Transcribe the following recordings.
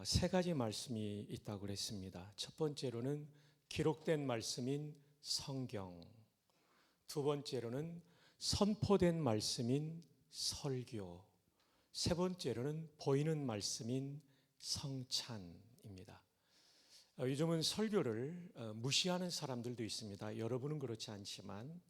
세 가지 말씀이 있다고 그랬습니다. 첫 번째로는 기록된 말씀인 성경, 두 번째로는 선포된 말씀인 설교, 세 번째로는 보이는 말씀인 성찬입니다. 요즘은 설교를 무시하는 사람들도 있습니다. 여러분은 그렇지 않지만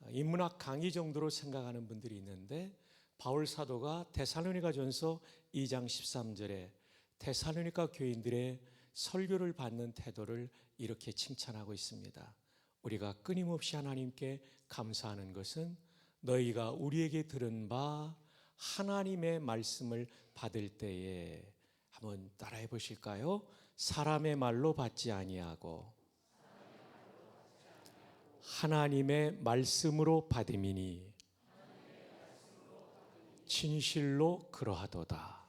인문학 강의 정도로 생각하는 분들이 있는데, 바울 사도가 데살로니가전서 2장 13절에 데살로니가 교인들의 설교를 받는 태도를 이렇게 칭찬하고 있습니다. 우리가 끊임없이 하나님께 감사하는 것은 너희가 우리에게 들은 바 하나님의 말씀을 받을 때에, 한번 따라해 보실까요? 사람의 말로 받지 아니하고 하나님의 말씀으로 받음이니 진실로 그러하도다.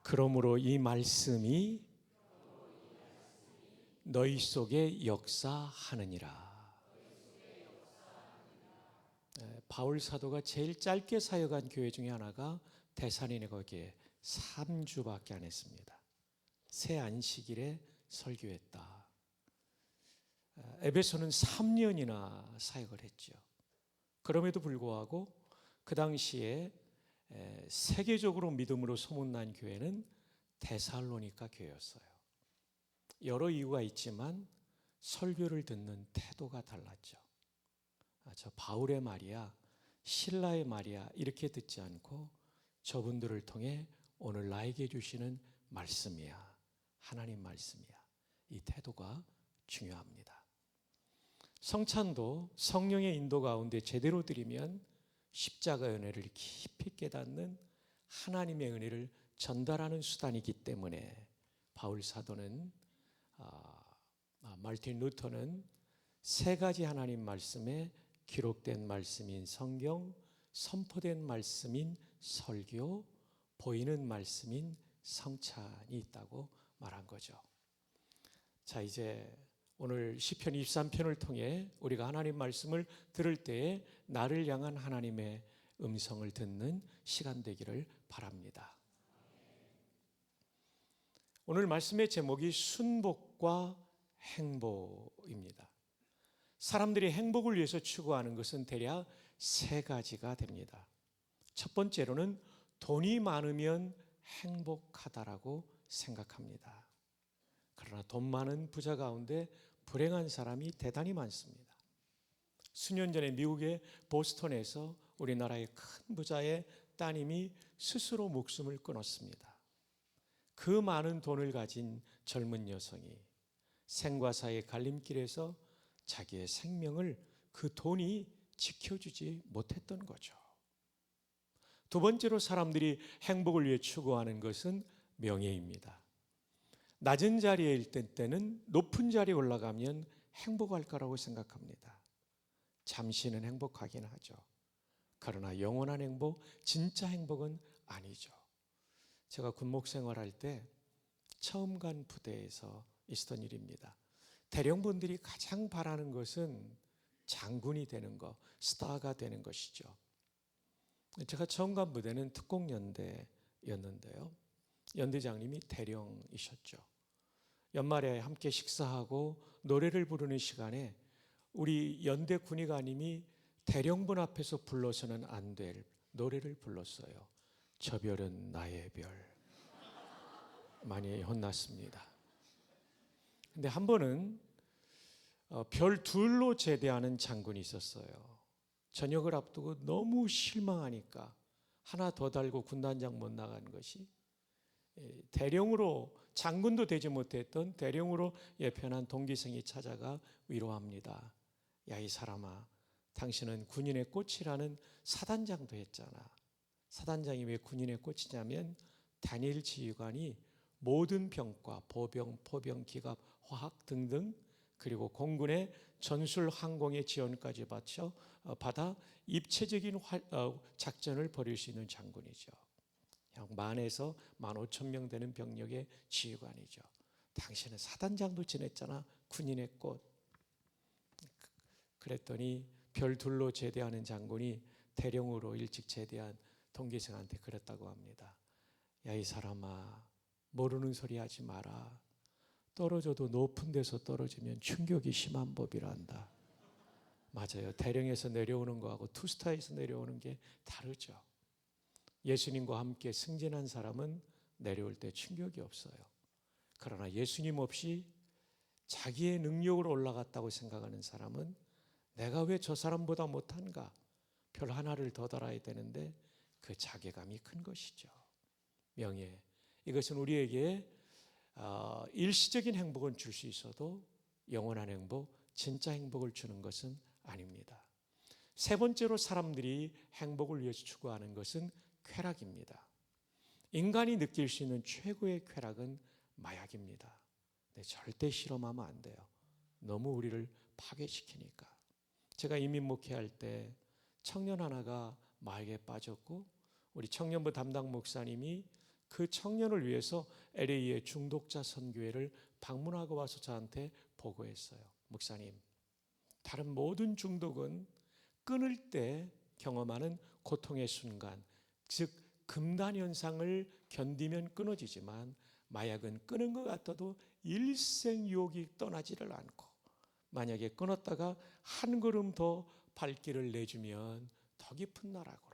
그러므로 이 말씀이 너희 속에 역사하느니라. 바울 사도가 제일 짧게 사역한 교회 중에 하나가 데살로니가 교회, 3주밖에 안 했습니다. 새 안식일에 설교했다. 에베소는 3년이나 사역을 했죠. 그럼에도 불구하고 그 당시에 세계적으로 믿음으로 소문난 교회는 데살로니가 교회였어요. 여러 이유가 있지만 설교를 듣는 태도가 달랐죠. 저 바울의 말이야, 신라의 말이야, 이렇게 듣지 않고 저분들을 통해 오늘 나에게 주시는 말씀이야, 하나님 말씀이야, 이 태도가 중요합니다. 성찬도 성령의 인도 가운데 제대로 드리면 십자가의 은혜를 깊이 깨닫는 하나님의 은혜를 전달하는 수단이기 때문에 바울 사도는, 마르틴 루터는 세 가지 하나님 말씀에 기록된 말씀인 성경, 선포된 말씀인 설교, 보이는 말씀인 성찬이 있다고 말한 거죠. 자, 이제 오늘 시편 23편을 통해 우리가 하나님 말씀을 들을 때에 나를 향한 하나님의 음성을 듣는 시간 되기를 바랍니다. 오늘 말씀의 제목이 순복과 행복입니다. 사람들이 행복을 위해서 추구하는 것은 대략 세 가지가 됩니다. 첫 번째로는 돈이 많으면 행복하다라고 생각합니다. 그러나 돈 많은 부자 가운데 불행한 사람이 대단히 많습니다. 수년 전에 미국의 보스턴에서 우리나라의 큰 부자의 따님이 스스로 목숨을 끊었습니다. 그 많은 돈을 가진 젊은 여성이 생과 사의 갈림길에서 자기의 생명을 그 돈이 지켜주지 못했던 거죠. 두 번째로 사람들이 행복을 위해 추구하는 것은 명예입니다. 낮은 자리에 있을 때는 높은 자리에 올라가면 행복할 거라고 생각합니다. 잠시는 행복하긴 하죠. 그러나 영원한 행복, 진짜 행복은 아니죠. 제가 군목 생활할 때 처음 간 부대에서 있었던 일입니다. 대령분들이 가장 바라는 것은 장군이 되는 것, 스타가 되는 것이죠. 제가 처음 간 부대는 특공연대였는데요. 연대장님이 대령이셨죠. 연말에 함께 식사하고 노래를 부르는 시간에 우리 연대 군의관님이 대령분 앞에서 불러서는 안 될 노래를 불렀어요. 저 별은 나의 별. 많이 혼났습니다. 근데 한 번은 별 둘로 제대하는 장군이 있었어요. 저녁을 앞두고 너무 실망하니까 하나 더 달고 군단장 못 나간 것이, 대령으로, 장군도 되지 못했던 대령으로 예편한 동기생이 찾아가 위로합니다. 야, 이 사람아, 당신은 군인의 꽃이라는 사단장도 했잖아. 사단장이 왜 군인의 꽃이냐면 다니엘 지휘관이 모든 병과 보병, 포병, 기갑, 화학 등등, 그리고 공군의 전술 항공의 지원까지 받아 입체적인 작전을 벌일 수 있는 장군이죠. 약 10,000에서 15,000명 되는 병력의 지휘관이죠. 당신은 사단장도 지냈잖아, 군인의 꽃. 그랬더니 별 둘로 제대하는 장군이 대령으로 일찍 제대한 동기생한테 그랬다고 합니다. 야, 이 사람아, 모르는 소리 하지 마라. 떨어져도 높은 데서 떨어지면 충격이 심한 법이란다. 맞아요. 대령에서 내려오는 거하고 투스타에서 내려오는 게 다르죠. 예수님과 함께 승진한 사람은 내려올 때 충격이 없어요. 그러나 예수님 없이 자기의 능력으로 올라갔다고 생각하는 사람은 내가 왜 저 사람보다 못한가? 별 하나를 더 달아야 되는데 그 자괴감이 큰 것이죠. 명예. 이것은 우리에게 일시적인 행복은 줄 수 있어도 영원한 행복, 진짜 행복을 주는 것은 아닙니다. 세 번째로 사람들이 행복을 위해서 추구하는 것은 쾌락입니다. 인간이 느낄 수 있는 최고의 쾌락은 마약입니다. 절대 실험하면 안 돼요. 너무 우리를 파괴시키니까. 제가 이민 목회할 때 청년 하나가 마약에 빠졌고 우리 청년부 담당 목사님이 그 청년을 위해서 LA의 중독자 선교회를 방문하고 와서 저한테 보고했어요. 목사님, 다른 모든 중독은 끊을 때 경험하는 고통의 순간, 즉 금단 현상을 견디면 끊어지지만 마약은 끊은 것 같아도 일생 유혹이 떠나지를 않고 만약에 끊었다가 한 걸음 더 발길을 내주면 더 깊은 나락으로.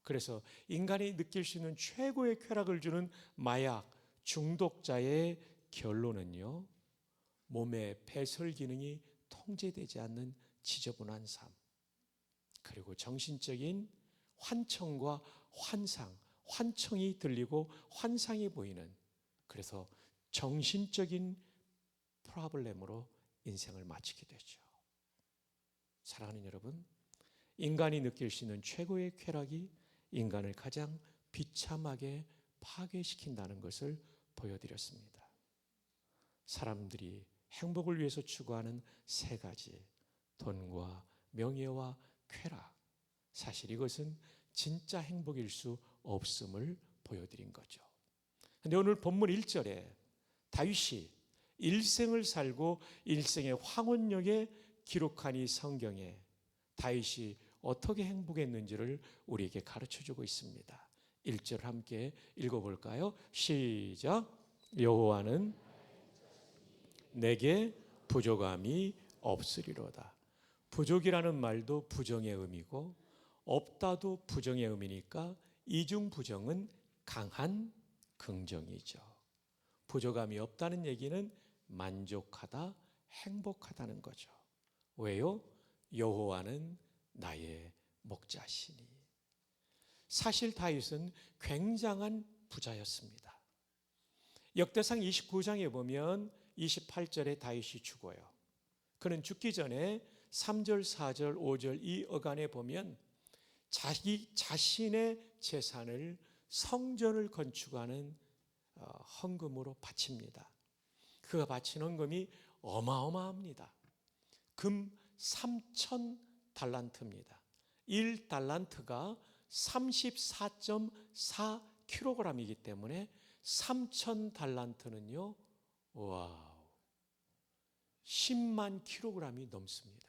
그래서 인간이 느낄 수 있는 최고의 쾌락을 주는 마약 중독자의 결론은요, 몸의 배설 기능이 통제되지 않는 지저분한 삶, 그리고 정신적인 환청과 환상, 환청이 들리고 환상이 보이는, 그래서 정신적인 프로블렘으로 인생을 마치게 되죠. 사랑하는 여러분, 인간이 느낄 수 있는 최고의 쾌락이 인간을 가장 비참하게 파괴시킨다는 것을 보여드렸습니다. 사람들이 행복을 위해서 추구하는 세 가지, 돈과 명예와 쾌락, 사실 이것은 진짜 행복일 수 없음을 보여드린 거죠. 그런데 오늘 본문 1절에 다윗이 일생을 살고 일생의 황혼역에 기록한 이 성경에 다윗이 어떻게 행복했는지를 우리에게 가르쳐주고 있습니다. 1절 함께 읽어볼까요? 시작. 여호와는 내게 부족함이 없으리로다. 부족이라는 말도 부정의 의미고 없다도 부정의 의미니까 이중 부정은 강한 긍정이죠. 부족함이 없다는 얘기는 만족하다, 행복하다는 거죠. 왜요? 여호와는 나의 목자시니. 사실 다윗은 굉장한 부자였습니다. 역대상 29장에 보면 28절에 다윗이 죽어요. 그는 죽기 전에 3절, 4절, 5절 이 어간에 보면 자기 자신의 재산을 성전을 건축하는 헌금으로 바칩니다. 그가 바친 헌금이 어마어마합니다. 금 3,000달란트입니다. 1달란트가 34.4kg이기 때문에 3,000달란트는요, 와우, 10만 kg이 넘습니다.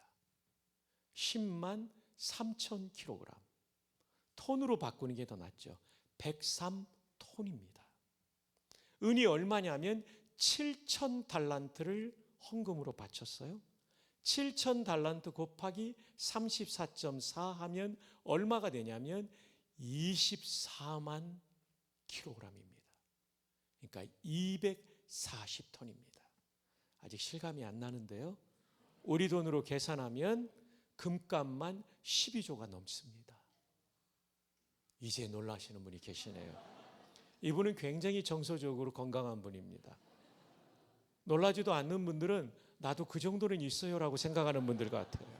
10만 3,000kg. 톤으로 바꾸는 게 더 낫죠. 103톤입니다. 은이 얼마냐면 7,000달란트를 헌금으로 바쳤어요. 7,000달란트 곱하기 34.4 하면 얼마가 되냐면 24만 kg입니다. 그러니까 240톤입니다. 아직 실감이 안 나는데요. 우리 돈으로 계산하면 금값만 12조가 넘습니다. 이제 놀라시는 분이 계시네요. 이분은 굉장히 정서적으로 건강한 분입니다. 놀라지도 않는 분들은 나도 그 정도는 있어요라고 생각하는 분들 같아요.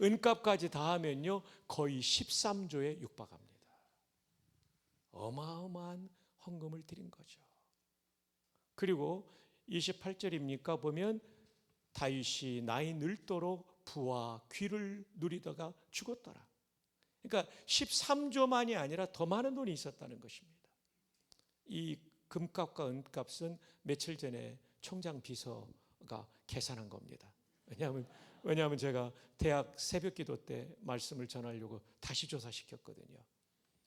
은값까지 다 하면요 거의 13조에 육박합니다. 어마어마한 헌금을 드린 거죠. 그리고 28절입니까 보면 다윗이 나이 늙도록 부와 귀를 누리다가 죽었더라. 그러니까 13조만이 아니라 더 많은 돈이 있었다는 것입니다. 이 금값과 은값은 며칠 전에 총장 비서가 계산한 겁니다. 왜냐하면 제가 대학 새벽기도 때 말씀을 전하려고 다시 조사시켰거든요.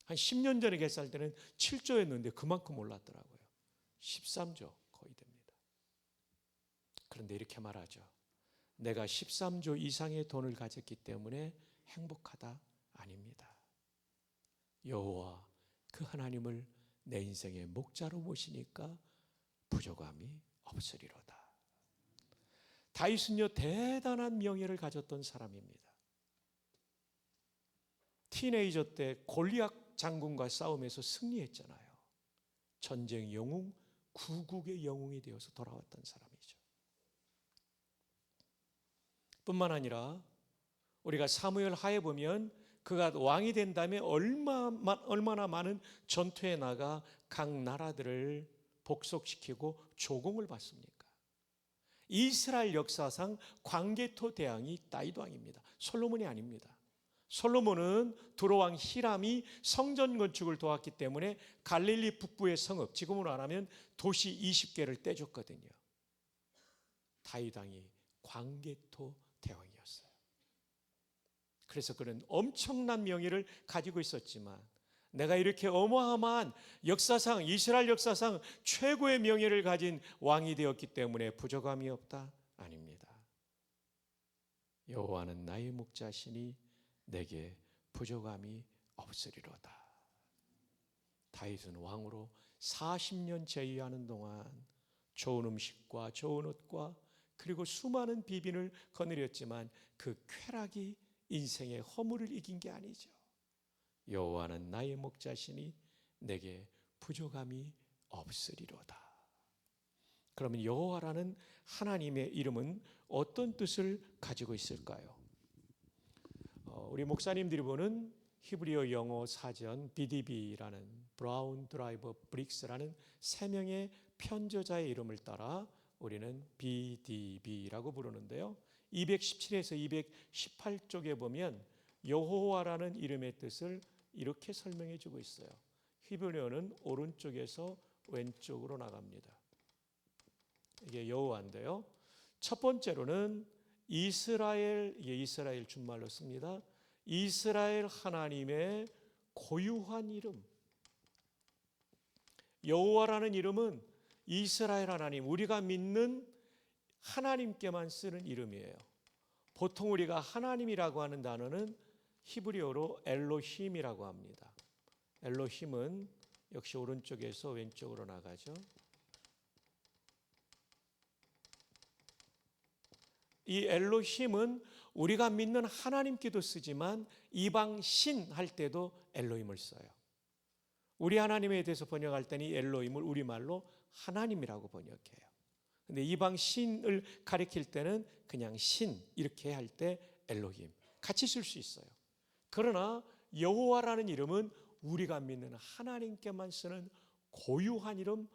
한 10년 전에 계산할 때는 7조였는데 그만큼 올랐더라고요. 13조 거의 됩니다. 그런데 이렇게 말하죠. 내가 13조 이상의 돈을 가졌기 때문에 행복하다? 아닙니다. 여호와 그 하나님을 내 인생의 목자로 모시니까 부족함이 없으리로다. 다윗은요 대단한 명예를 가졌던 사람입니다. 티네이저 때 골리앗 장군과 싸움에서 승리했잖아요. 전쟁 영웅, 구국의 영웅이 되어서 돌아왔던 사람이죠. 뿐만 아니라 우리가 사무엘 하에 보면 그가 왕이 된 다음에 얼마나 많은 전투에 나가 각 나라들을 복속시키고 조공을 받습니까? 이스라엘 역사상 광개토 대왕이 다윗 왕입니다. 솔로몬이 아닙니다. 솔로몬은 두로왕 히람이 성전 건축을 도왔기 때문에 갈릴리 북부의 성읍, 지금으로 말하면 도시 20개를 떼줬거든요. 다윗 왕이 광개토 대왕이었어요. 그래서 그는 엄청난 명예를 가지고 있었지만 내가 이렇게 어마어마한 역사상, 이스라엘 역사상 최고의 명예를 가진 왕이 되었기 때문에 부족함이 없다? 아닙니다. 여호와는 나의 목자시니 내게 부족함이 없으리로다. 다윗은 왕으로 40년 제위하는 동안 좋은 음식과 좋은 옷과 그리고 수많은 비빈을 거느렸지만 그 쾌락이 인생의 허물을 이긴 게 아니죠. 여호와는 나의 목자시니 내게 부족함이 없으리로다. 그러면 여호와라는 하나님의 이름은 어떤 뜻을 가지고 있을까요? 우리 목사님들이 보는 히브리어 영어 사전 BDB라는 브라운 드라이버 브릭스라는 세 명의 편저자의 이름을 따라 우리는 BDB라고 부르는데요. 217에서 218쪽에 보면 여호와라는 이름의 뜻을 이렇게 설명해 주고 있어요. 히브리어는 오른쪽에서 왼쪽으로 나갑니다. 이게 여호와인데요. 첫 번째로는 이스라엘, 이게 이스라엘 준말로 씁니다. 이스라엘 하나님의 고유한 이름. 여호와라는 이름은 이스라엘 하나님, 우리가 믿는 하나님께만 쓰는 이름이에요. 보통 우리가 하나님이라고 하는 단어는 히브리어로 엘로힘이라고 합니다. 엘로힘은 역시 오른쪽에서 왼쪽으로 나가죠. 이 엘로힘은 우리가 믿는 하나님께도 쓰지만 이방 신 할 때도 엘로힘을 써요. 우리 하나님에 대해서 번역할 때는 이 엘로힘을 우리말로 하나님이라고 번역해요. 근데 이방 신을 가리킬 때는 그냥 신 이렇게 할 때 엘로힘 같이 쓸 수 있어요. 그러나 여호와라는 이름은 우리가 믿는 하나님께만 쓰는 고유한 이름,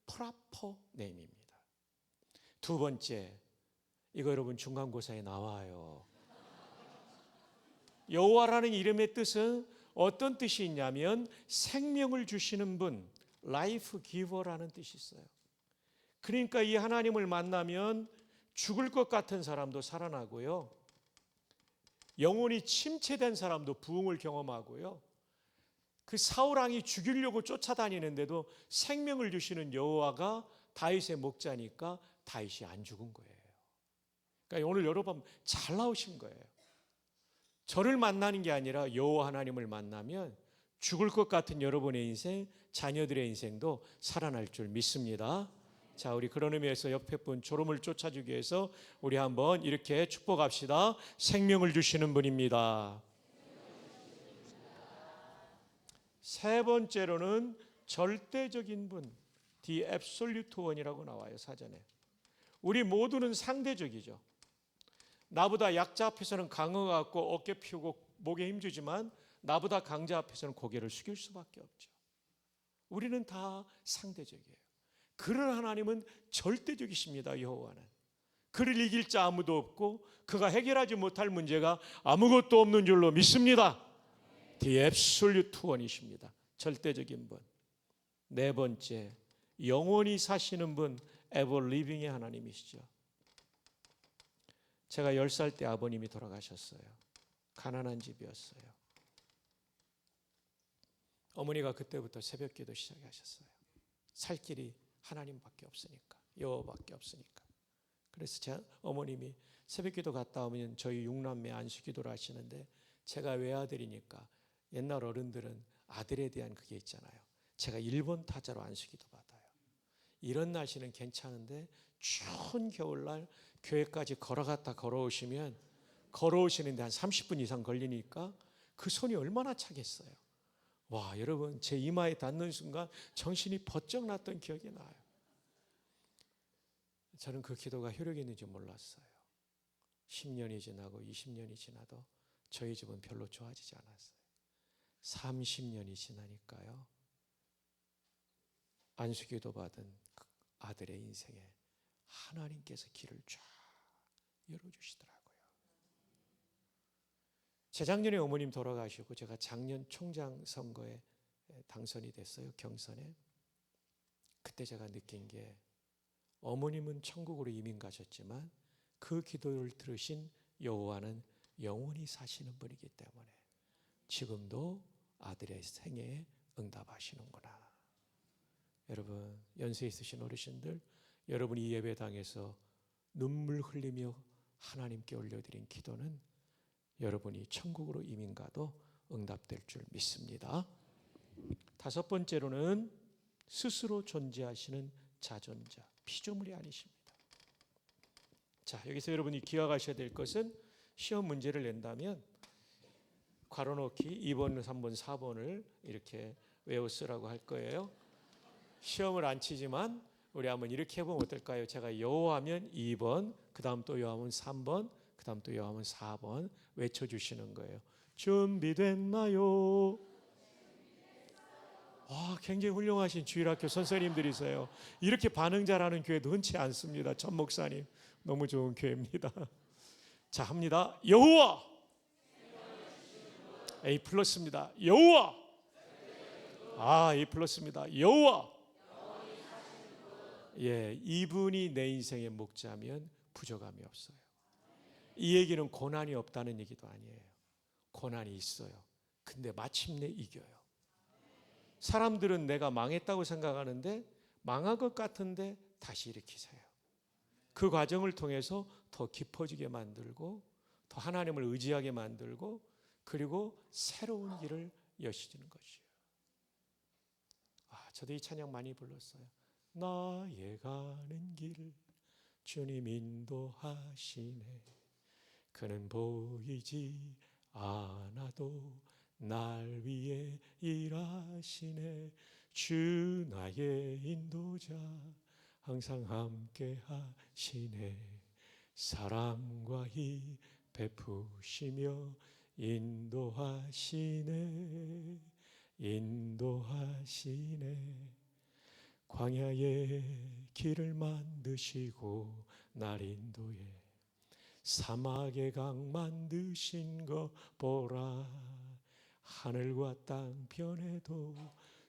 프라퍼 네임입니다. 두 번째, 이거 여러분 중간고사에 나와요. 여호와라는 이름의 뜻은 어떤 뜻이 있냐면 생명을 주시는 분, 라이프 기버라는 뜻이 있어요. 그러니까 이 하나님을 만나면 죽을 것 같은 사람도 살아나고요. 영혼이 침체된 사람도 부흥을 경험하고요. 그 사울 왕이 죽이려고 쫓아다니는데도 생명을 주시는 여호와가 다윗의 목자니까 다윗이 안 죽은 거예요. 그러니까 오늘 여러분 잘 나오신 거예요. 저를 만나는 게 아니라 여호와 하나님을 만나면 죽을 것 같은 여러분의 인생, 자녀들의 인생도 살아날 줄 믿습니다. 자, 우리 그런 의미에서 옆에 분 졸음을 쫓아주기 위해서 우리 한번 이렇게 축복합시다. 생명을 주시는 분입니다. 세 번째로는 절대적인 분, The Absolute One이라고 나와요, 사전에. 우리 모두는 상대적이죠. 나보다 약자 앞에서는 강어가 같고 어깨 피우고 목에 힘주지만 나보다 강자 앞에서는 고개를 숙일 수밖에 없죠. 우리는 다 상대적이에요. 그런 하나님은 절대적이십니다. 여호와는 그를 이길 자 아무도 없고 그가 해결하지 못할 문제가 아무것도 없는 줄로 믿습니다. The Absolute One이십니다. 절대적인 분. 네 번째, 영원히 사시는 분, Ever Living의 하나님이시죠. 제가 10살 때 아버님이 돌아가셨어요. 가난한 집이었어요. 어머니가 그때부터 새벽기도 시작하셨어요. 살 길이 하나님밖에 없으니까, 여호와밖에 없으니까. 그래서 제 어머님이 새벽기도 갔다 오면 저희 6남매 안수기도를 하시는데, 제가 외아들이니까 옛날 어른들은 아들에 대한 그게 있잖아요. 제가 1번 타자로 안수기도 받아요. 이런 날씨는 괜찮은데 추운 겨울날 교회까지 걸어갔다 걸어오시는데 한 30분 이상 걸리니까 그 손이 얼마나 차겠어요. 와, 여러분, 제 이마에 닿는 순간 정신이 번쩍 났던 기억이 나요. 저는 그 기도가 효력이 있는지 몰랐어요. 10년이 지나고 20년이 지나도 저희 집은 별로 좋아지지 않았어요. 30년이 지나니까요, 안수기도 받은 그 아들의 인생에 하나님께서 길을 쫙 열어주시더라고요. 재작년에 어머님 돌아가시고 제가 작년 총장 선거에 당선이 됐어요. 경선에. 그때 제가 느낀 게, 어머님은 천국으로 이민 가셨지만 그 기도를 들으신 여호와는 영원히 사시는 분이기 때문에 지금도 아들의 생애에 응답하시는구나. 여러분, 연세 있으신 어르신들, 여러분이 이 예배당에서 눈물 흘리며 하나님께 올려드린 기도는 여러분이 천국으로 이민 가도 응답될 줄 믿습니다. 다섯 번째로는 스스로 존재하시는 자존자, 피조물이 아니십니다. 자, 여기서 여러분이 기억하셔야 될 것은, 시험 문제를 낸다면 괄호넣기 2번, 3번, 4번을 이렇게 외워 쓰라고 할 거예요. 시험을 안 치지만 우리 한번 이렇게 해보면 어떨까요? 제가 여호하면 2번, 그 다음 또 여호하면 3번, 그 다음 또 여호하면 4번 외쳐주시는 거예요. 준비됐나요? 와, 굉장히 훌륭하신 주일학교 선생님들이세요. 이렇게 반응 잘하는 교회도 흔치 않습니다. 전 목사님, 너무 좋은 교회입니다. 자, 합니다. 여호와, A 플러스입니다. 여호와, A 플러스입니다. 여호와. 예, 이분이 내 인생의 목자면 부족함이 없어요. 이 얘기는 고난이 없다는 얘기도 아니에요. 고난이 있어요. 근데 마침내 이겨요. 사람들은 내가 망했다고 생각하는데 망한 것 같은데 다시 일으키세요. 그 과정을 통해서 더 깊어지게 만들고, 더 하나님을 의지하게 만들고, 그리고 새로운 길을 여시는 것이에요. 저도 이 찬양 많이 불렀어요. 나의 가는 길 주님 인도하시네. 그는 보이지 않아도 날 위해 일하시네. 주 나의 인도자 항상 함께 하시네. 사랑과 힘 베푸시며 인도하시네. 인도하시네. 광야의 길을 만드시고 날 인도해 사막의 강 만드신 거 보라. 하늘과 땅 변해도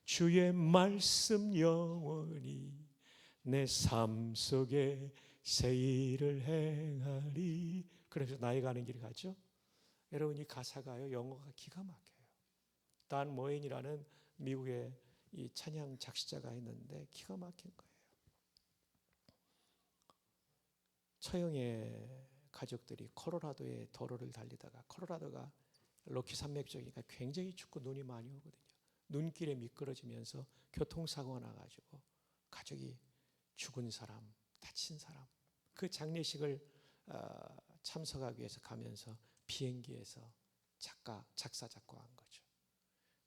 주의 말씀 영원히 내 삶 속에 새 일을 행하리. 그래서 나의 가는 길 가죠. 여러분, 이 가사가요, 영어가 기가 막혀요. 단 모엔이라는 미국의 이 찬양 작시자가 있는데 기가 막힌 거예요. 처형의 가족들이 콜로라도의 도로를 달리다가, 콜로라도가 로키 산맥 쪽이니까 굉장히 춥고 눈이 많이 오거든요. 눈길에 미끄러지면서 교통사고가 나가지고 가족이 죽은 사람, 다친 사람, 그 장례식을 참석하기 위해서 가면서 비행기에서 작사 작곡한 거죠.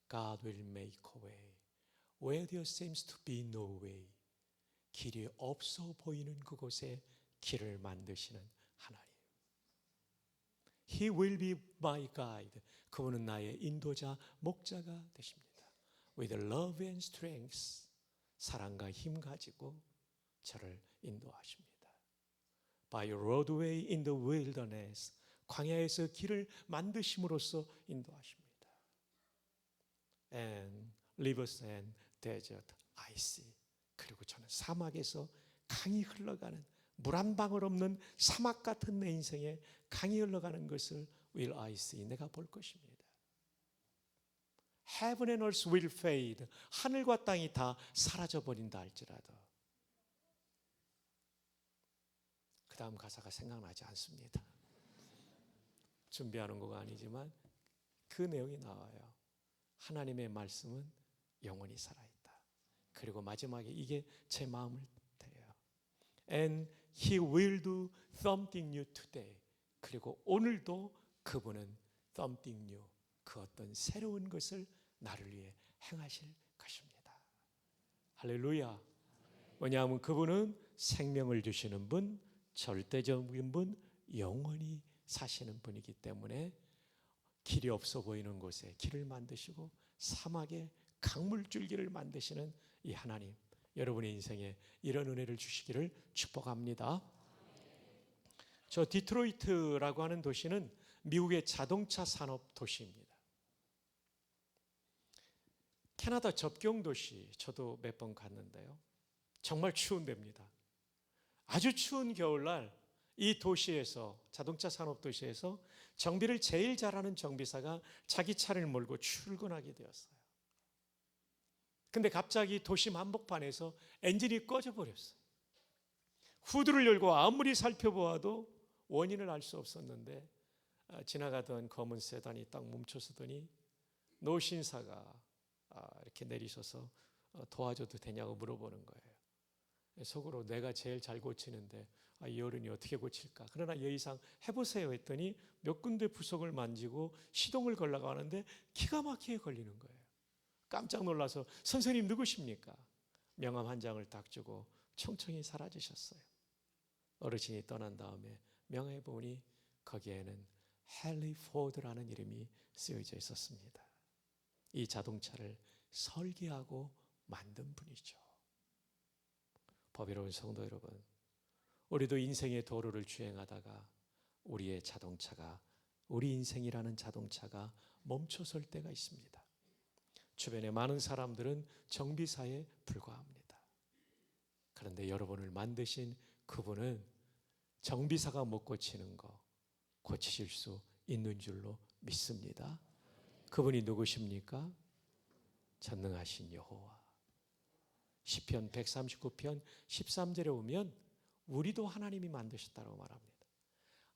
God will make a way where there seems to be no way. 길이 없어 보이는 그곳에 길을 만드시는 하나님. He will be my guide. 그분은 나의 인도자, 목자가 되십니다. With love and strength. 사랑과 힘 가지고 저를 인도하십니다. By roadway in the wilderness. 광야에서 길을 만드심으로써 인도하십니다. And rivers and desert I see. 그리고 저는 사막에서 강이 흘러가는, 물 한 방울 없는 사막 같은 내 인생에 강이 흘러가는 것을 will I see. 내가 볼 것입니다. Heaven and earth will fade. 하늘과 땅이 다 사라져 버린다 할지라도. 그 다음 가사가 생각나지 않습니다. 준비하는 거가 아니지만 그 내용이 나와요. 하나님의 말씀은 영원히 살아있다. 그리고 마지막에 이게 제 마음을 대요. And He will do something new today. 그리고 오늘도 그분은 something new, 그 어떤 새로운 것을 나를 위해 행하실 것입니다. 할렐루야. 왜냐하면 그분은 생명을 주시는 분, 절대적인 분, 영원히 사시는 분이기 때문에 길이 없어 보이는 곳에 길을 만드시고 사막에 강물줄기를 만드시는 이 하나님, 여러분의 인생에 이런 은혜를 주시기를 축복합니다. 저 디트로이트라고 하는 도시는 미국의 자동차 산업 도시입니다. 캐나다 접경 도시, 저도 몇 번 갔는데요. 정말 추운 데입니다. 아주 추운 겨울날 이 도시에서, 자동차 산업 도시에서 정비를 제일 잘하는 정비사가 자기 차를 몰고 출근하게 되었어요. 근데 갑자기 도심 한복판에서 엔진이 꺼져 버렸어요. 후드를 열고 아무리 살펴보아도 원인을 알 수 없었는데 지나가던 검은 세단이 딱 멈춰서더니 노신사가 이렇게 내리셔서 도와줘도 되냐고 물어보는 거예요. 속으로 내가 제일 잘 고치는데 이 어른이 어떻게 고칠까? 그러나 예의상 해보세요 했더니 몇 군데 부속을 만지고 시동을 걸려고 하는데 기가 막히게 걸리는 거예요. 깜짝 놀라서 선생님 누구십니까? 명함 한 장을 딱 주고 청청히 사라지셨어요. 어르신이 떠난 다음에 명함에 보니 거기에는 헨리 포드라는 이름이 쓰여져 있었습니다. 이 자동차를 설계하고 만든 분이죠. 법이로운 성도 여러분, 우리도 인생의 도로를 주행하다가 우리의 자동차가, 우리 인생이라는 자동차가 멈춰설 때가 있습니다. 주변에 많은 사람들은 정비사에 불과합니다. 그런데 여러분을 만드신 그분은 정비사가 못 고치는 거 고치실 수 있는 줄로 믿습니다. 그분이 누구십니까? 전능하신 여호와. 시편 139편 13절에 오면 우리도 하나님이 만드셨다고 말합니다.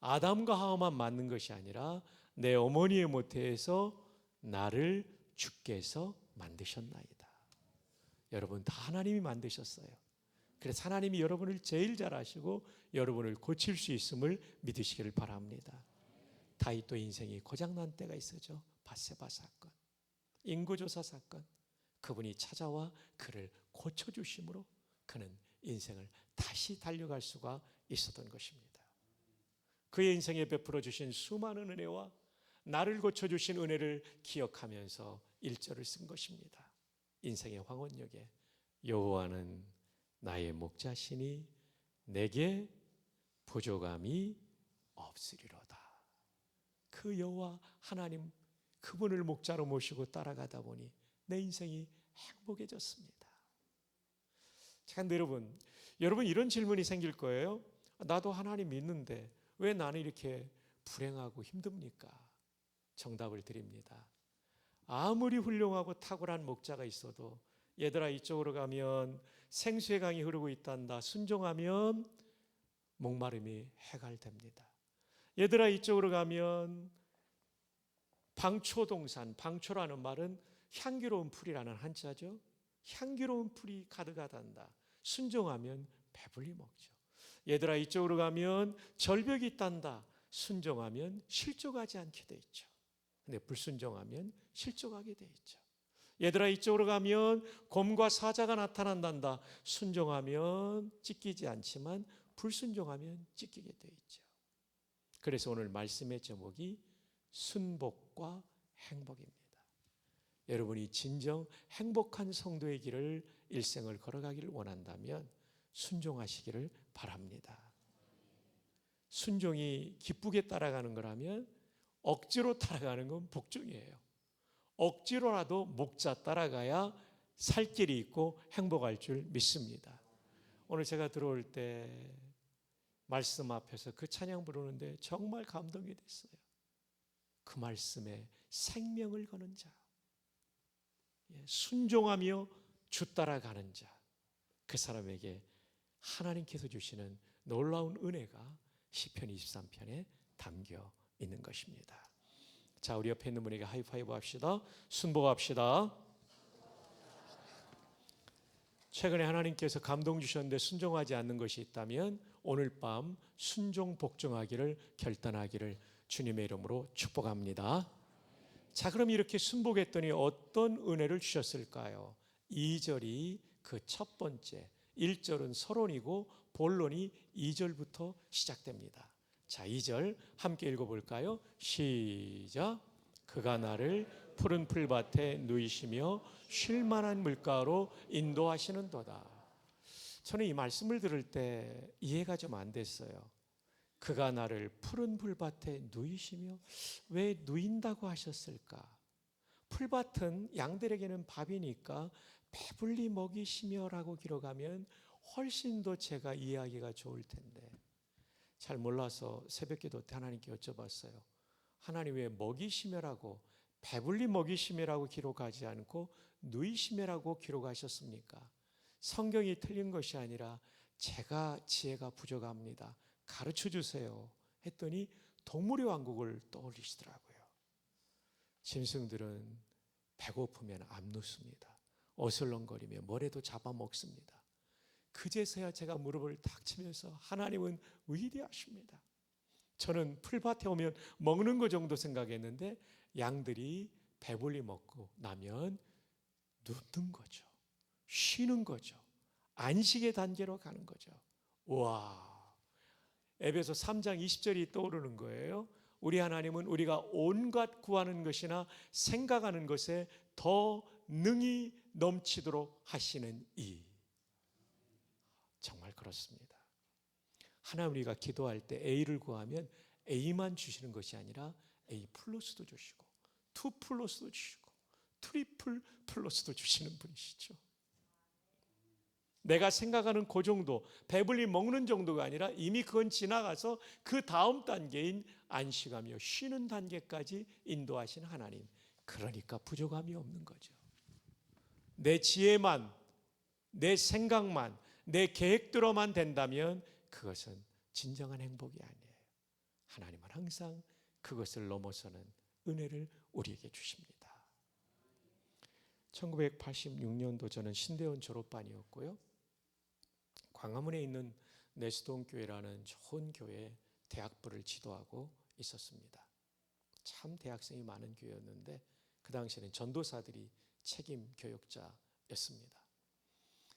아담과 하와만 만든 것이 아니라 내 어머니의 모태에서 나를 주께서 만드셨나이다. 여러분 다 하나님이 만드셨어요. 그래서 하나님이 여러분을 제일 잘 아시고 여러분을 고칠 수 있음을 믿으시기를 바랍니다. 다윗도 인생이 고장난 때가 있었죠. 밧세바 사건, 인구조사 사건. 그분이 찾아와 그를 고쳐주심으로 그는 인생을 다시 달려갈 수가 있었던 것입니다. 그의 인생에 베풀어 주신 수많은 은혜와 나를 고쳐주신 은혜를 기억하면서 1절을 쓴 것입니다. 인생의 황혼역에 여호와는 나의 목자시니 내게 부족함이 없으리로다. 그 여호와 하나님, 그분을 목자로 모시고 따라가다 보니 내 인생이 행복해졌습니다. 자, 근데 여러분 이런 질문이 생길 거예요. 나도 하나님 믿는데 왜 나는 이렇게 불행하고 힘듭니까? 정답을 드립니다. 아무리 훌륭하고 탁월한 목자가 있어도 얘들아 이쪽으로 가면 생수의 강이 흐르고 있단다. 순종하면 목마름이 해갈됩니다. 얘들아 이쪽으로 가면 방초동산, 방초라는 말은 향기로운 풀이라는 한자죠. 향기로운 풀이 가득하단다. 순종하면 배불리 먹죠. 얘들아 이쪽으로 가면 절벽이 있단다. 순종하면 실족하지 않게 돼 있죠. 근데 불순종하면 실족하게 돼 있죠. 얘들아 이쪽으로 가면 곰과 사자가 나타난단다. 순종하면 찢기지 않지만 불순종하면 찢기게 돼 있죠. 그래서 오늘 말씀의 제목이 순복과 행복입니다. 여러분이 진정 행복한 성도의 길을 일생을 걸어가기를 원한다면 순종하시기를 바랍니다. 순종이 기쁘게 따라가는 거라면 억지로 따라가는 건 복종이에요. 억지로라도 목자 따라가야 살 길이 있고 행복할 줄 믿습니다. 오늘 제가 들어올 때 말씀 앞에서 그 찬양 부르는데 정말 감동이 됐어요. 그 말씀에 생명을 거는 자, 순종하며 주 따라가는 자, 그 사람에게 하나님께서 주시는 놀라운 은혜가 시편 23편에 담겨 있는 것입니다. 자, 우리 옆에 있는 분에게 하이파이브 합시다. 순복합시다. 최근에 하나님께서 감동 주셨는데 순종하지 않는 것이 있다면 오늘 밤 순종 복종하기를 결단하기를 주님의 이름으로 축복합니다. 자, 그럼 이렇게 순복했더니 어떤 은혜를 주셨을까요? 2절이 그 첫 번째, 1절은 서론이고 본론이 2절부터 시작됩니다. 자, 2절 함께 읽어볼까요? 시작. 그가 나를 푸른 풀밭에 누이시며 쉴만한 물가로 인도하시는도다. 저는 이 말씀을 들을 때 이해가 좀 안 됐어요. 그가 나를 푸른 풀밭에 누이시며, 왜 누인다고 하셨을까? 풀밭은 양들에게는 밥이니까 배불리 먹이시며라고 기록하면 훨씬 더 제가 이해하기가 좋을 텐데, 잘 몰라서 새벽기도 때 하나님께 여쭤봤어요. 하나님, 왜 먹이시며라고, 배불리 먹이시며라고 기록하지 않고 누이시며라고 기록하셨습니까? 성경이 틀린 것이 아니라 제가 지혜가 부족합니다, 가르쳐 주세요 했더니 동물의 왕국을 떠올리시더라고요. 짐승들은 배고프면 안 눕습니다. 어슬렁거리며 뭐라도 잡아먹습니다. 그제서야 제가 무릎을 탁 치면서 하나님은 위대하십니다. 저는 풀밭에 오면 먹는 거 정도 생각했는데 양들이 배불리 먹고 나면 눕는 거죠. 쉬는 거죠. 안식의 단계로 가는 거죠. 와, 에베소 3장 20절이 떠오르는 거예요. 우리 하나님은 우리가 온갖 구하는 것이나 생각하는 것에 더 능히 넘치도록 하시는 이. 정말 그렇습니다. 하나님, 우리가 기도할 때 A를 구하면 A만 주시는 것이 아니라 A 플러스도 주시고 2 플러스도 주시고 트리플 플러스도 주시는 분이시죠. 내가 생각하는 그 정도, 배불리 먹는 정도가 아니라 이미 그건 지나가서 그 다음 단계인 안식하며 쉬는 단계까지 인도하신 하나님. 그러니까 부족함이 없는 거죠. 내 지혜만, 내 생각만, 내 계획대로만 된다면 그것은 진정한 행복이 아니에요. 하나님은 항상 그것을 넘어서는 은혜를 우리에게 주십니다. 1986년도 저는 신대원 졸업반이었고요. 광화문에 있는 내수동 교회라는 좋은 교회에 대학부를 지도하고 있었습니다. 참 대학생이 많은 교회였는데 그 당시에는 전도사들이 책임 교육자였습니다.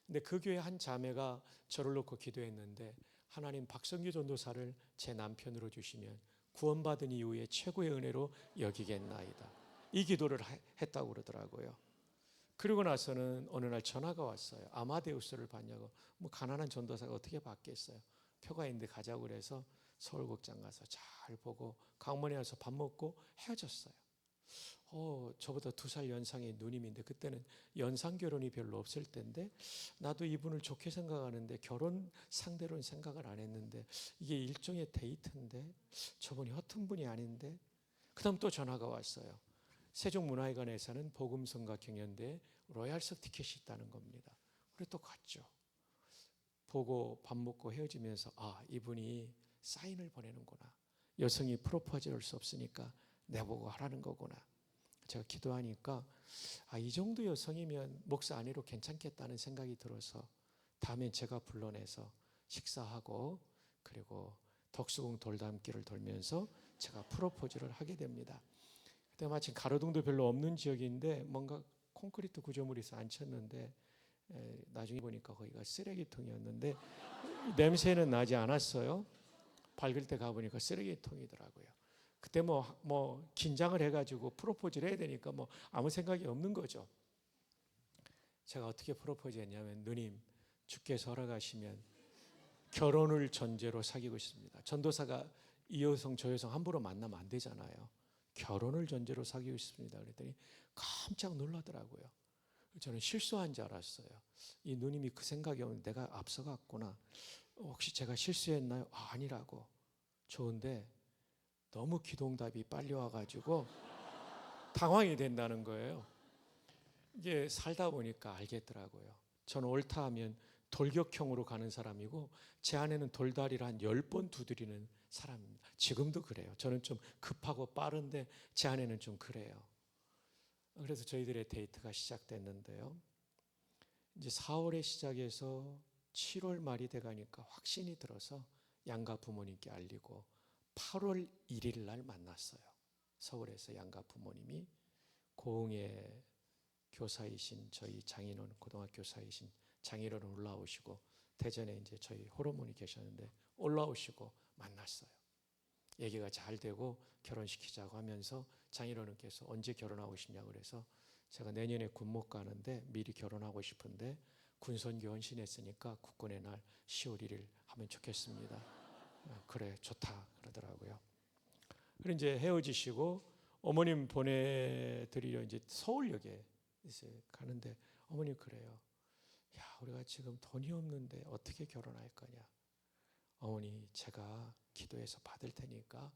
근데 그 교회 한 자매가 저를 놓고 기도했는데, 하나님, 박성규 전도사를 제 남편으로 주시면 구원받은 이후에 최고의 은혜로 여기겠나이다. 이 기도를 했다고 그러더라고요. 그리고 나서는 어느 날 전화가 왔어요. 아마데우스를 봤냐고. 뭐 가난한 전도사가 어떻게 받겠어요. 표가 있는데 가자고 그래서 서울극장 가서 잘 보고 강원에 와서 밥 먹고 헤어졌어요. 저보다 2살 연상의 누님인데 그때는 연상 결혼이 별로 없을 때인데 나도 이분을 좋게 생각하는데 결혼 상대로는 생각을 안 했는데 이게 일종의 데이트인데 저분이 허튼 분이 아닌데. 그 다음 또 전화가 왔어요. 세종문화회관에서는 복음성가 경연대에 로얄석 티켓이 있다는 겁니다. 그래 또 갔죠. 보고 밥 먹고 헤어지면서 이분이 사인을 보내는구나. 여성이 프로포즈를 할 수 없으니까 내보고 하라는 거구나. 제가 기도하니까 이 정도 여성이면 목사 아내로 괜찮겠다는 생각이 들어서 다음엔 제가 불러내서 식사하고 그리고 덕수궁 돌담길을 돌면서 제가 프로포즈를 하게 됩니다. 그때 마침 가로등도 별로 없는 지역인데 뭔가 콘크리트 구조물이 있어 안 쳤는데 나중에 보니까 거기가 쓰레기통이었는데 냄새는 나지 않았어요. 밝을 때 가보니까 쓰레기통이더라고요. 그때 뭐 긴장을 해가지고 프로포즈를 해야 되니까 뭐 아무 생각이 없는 거죠. 제가 어떻게 프로포즈 했냐면, 누님, 주께서 허락하시면 결혼을 전제로 사귀고 싶습니다. 전도사가 이 여성 저 여성 함부로 만나면 안 되잖아요. 결혼을 전제로 사귀고 싶습니다. 그랬더니 깜짝 놀라더라고요. 저는 실수한 줄 알았어요. 이 누님이 그 생각이 오는데 내가 앞서갔구나. 혹시 제가 실수했나요? 아니라고. 좋은데 너무 기도응답이 빨리 와가지고 당황이 된다는 거예요. 이게 살다 보니까 알겠더라고요. 저는 옳다 하면 돌격형으로 가는 사람이고 제 아내는 돌다리를 한 10번 두드리는 사람입니다. 지금도 그래요. 저는 좀 급하고 빠른데 제 아내는 좀 그래요. 그래서 저희들의 데이트가 시작됐는데요. 이제 4월에 시작해서 7월 말이 돼가니까 확신이 들어서 양가 부모님께 알리고 8월 1일 날 만났어요. 서울에서 양가 부모님이 고흥에 교사이신 저희 장인어른, 고등학교 교사이신 장인어른 올라오시고 대전에 이제 저희 호르몬이 계셨는데 올라오시고 만났어요. 얘기가 잘 되고 결혼시키자고 하면서 장인어른께서 언제 결혼하고 싶냐고 그래서 제가 내년에 군목 가는데 미리 결혼하고 싶은데 군선교 헌신했으니까 국군의 날 10월 1일 하면 좋겠습니다. 그래 좋다 그러더라고요. 그리고 이제 헤어지시고 어머님 보내드리려 이제 서울역에 이제 가는데 어머님 그래요. 야 우리가 지금 돈이 없는데 어떻게 결혼할 거냐. 어머니 제가 기도해서 받을 테니까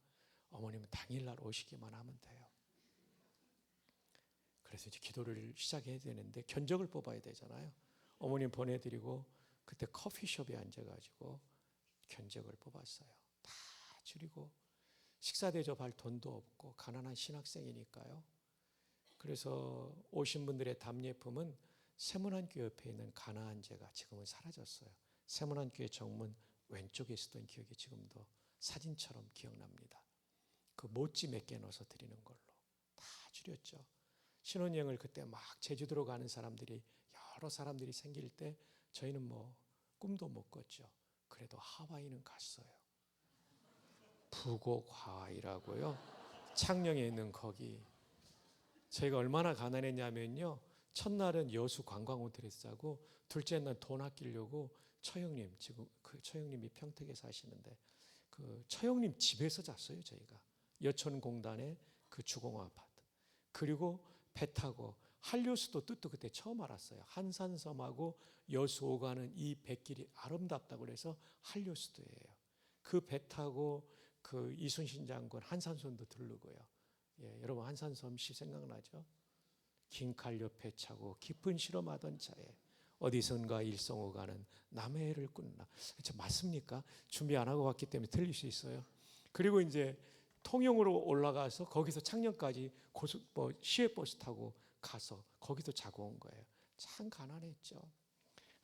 어머님은 당일날 오시기만 하면 돼요. 그래서 이제 기도를 시작해야 되는데 견적을 뽑아야 되잖아요. 어머님 보내드리고 그때 커피숍에 앉아가지고 견적을 뽑았어요. 다 줄이고 식사 대접할 돈도 없고 가난한 신학생이니까요. 그래서 오신 분들의 답례품은 세문안교 옆에 있는 가나안제가 지금은 사라졌어요. 세문안교의 정문 왼쪽에 있었던 기억이 지금도 사진처럼 기억납니다. 그 모찌 몇 개 넣어서 드리는 걸로 다 줄였죠. 신혼여행을 그때 막 제주도로 가는 사람들이 여러 사람들이 생길 때 저희는 뭐 꿈도 못 꿨죠. 그래도 하와이는 갔어요. 부곡 하와이라고요. 창녕에 있는 거기. 저희가 얼마나 가난했냐면요. 첫날은 여수 관광 호텔에서 자고 둘째 날 돈 아끼려고 처형님, 지금 그 처형님이 평택에 사시는데 그 처형님 집에서 잤어요. 저희가 여천공단의 그 주공 아파트. 그리고 배 타고 한류수도 뜻도 그때 처음 알았어요. 한산섬하고 여수 오가는 이 뱃길이 아름답다고 그래서 한류수도예요. 그 배 타고 그 이순신 장군 한산섬도 들르고요. 예, 여러분 한산섬 시 생각나죠? 긴 칼 옆에 차고 깊은 실험하던 차에 어디선가 일성호 가는 남의 해를 꾼나. 맞습니까? 준비 안 하고 왔기 때문에 틀릴 수 있어요. 그리고 이제 통영으로 올라가서 거기서 창녕까지 시외버스 타고 가서 거기서 자고 온 거예요. 참 가난했죠.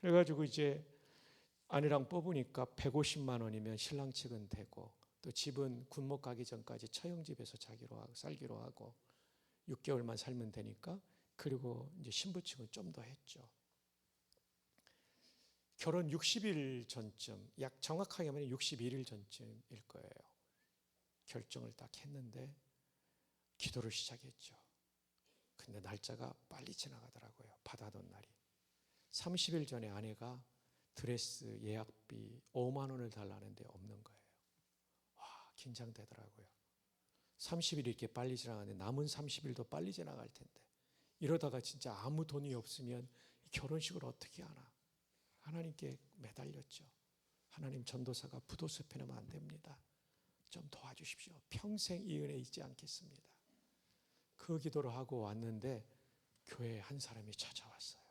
그래가지고 이제 아내랑 뽑으니까 150만 원이면 신랑 측은 되고 또 집은 군목 가기 전까지 처형집에서 살기로 하고 6개월만 살면 되니까 그리고 이제 신부 측은 좀 더 했죠. 결혼 60일 전쯤, 약 정확하게 하면 61일 전쯤일 거예요. 결정을 딱 했는데 기도를 시작했죠. 근데 날짜가 빨리 지나가더라고요. 받아둔 날이. 30일 전에 아내가 드레스 예약비 5만 원을 달라는데 없는 거예요. 와, 긴장되더라고요. 30일이 이렇게 빨리 지나가는데 남은 30일도 빨리 지나갈 텐데 이러다가 진짜 아무 돈이 없으면 결혼식을 어떻게 하나. 하나님께 매달렸죠. 하나님, 전도사가 부도서 펴내면 안 됩니다. 좀 도와주십시오. 평생 이 은혜 잊지 않겠습니다. 그 기도를 하고 왔는데 교회에 한 사람이 찾아왔어요.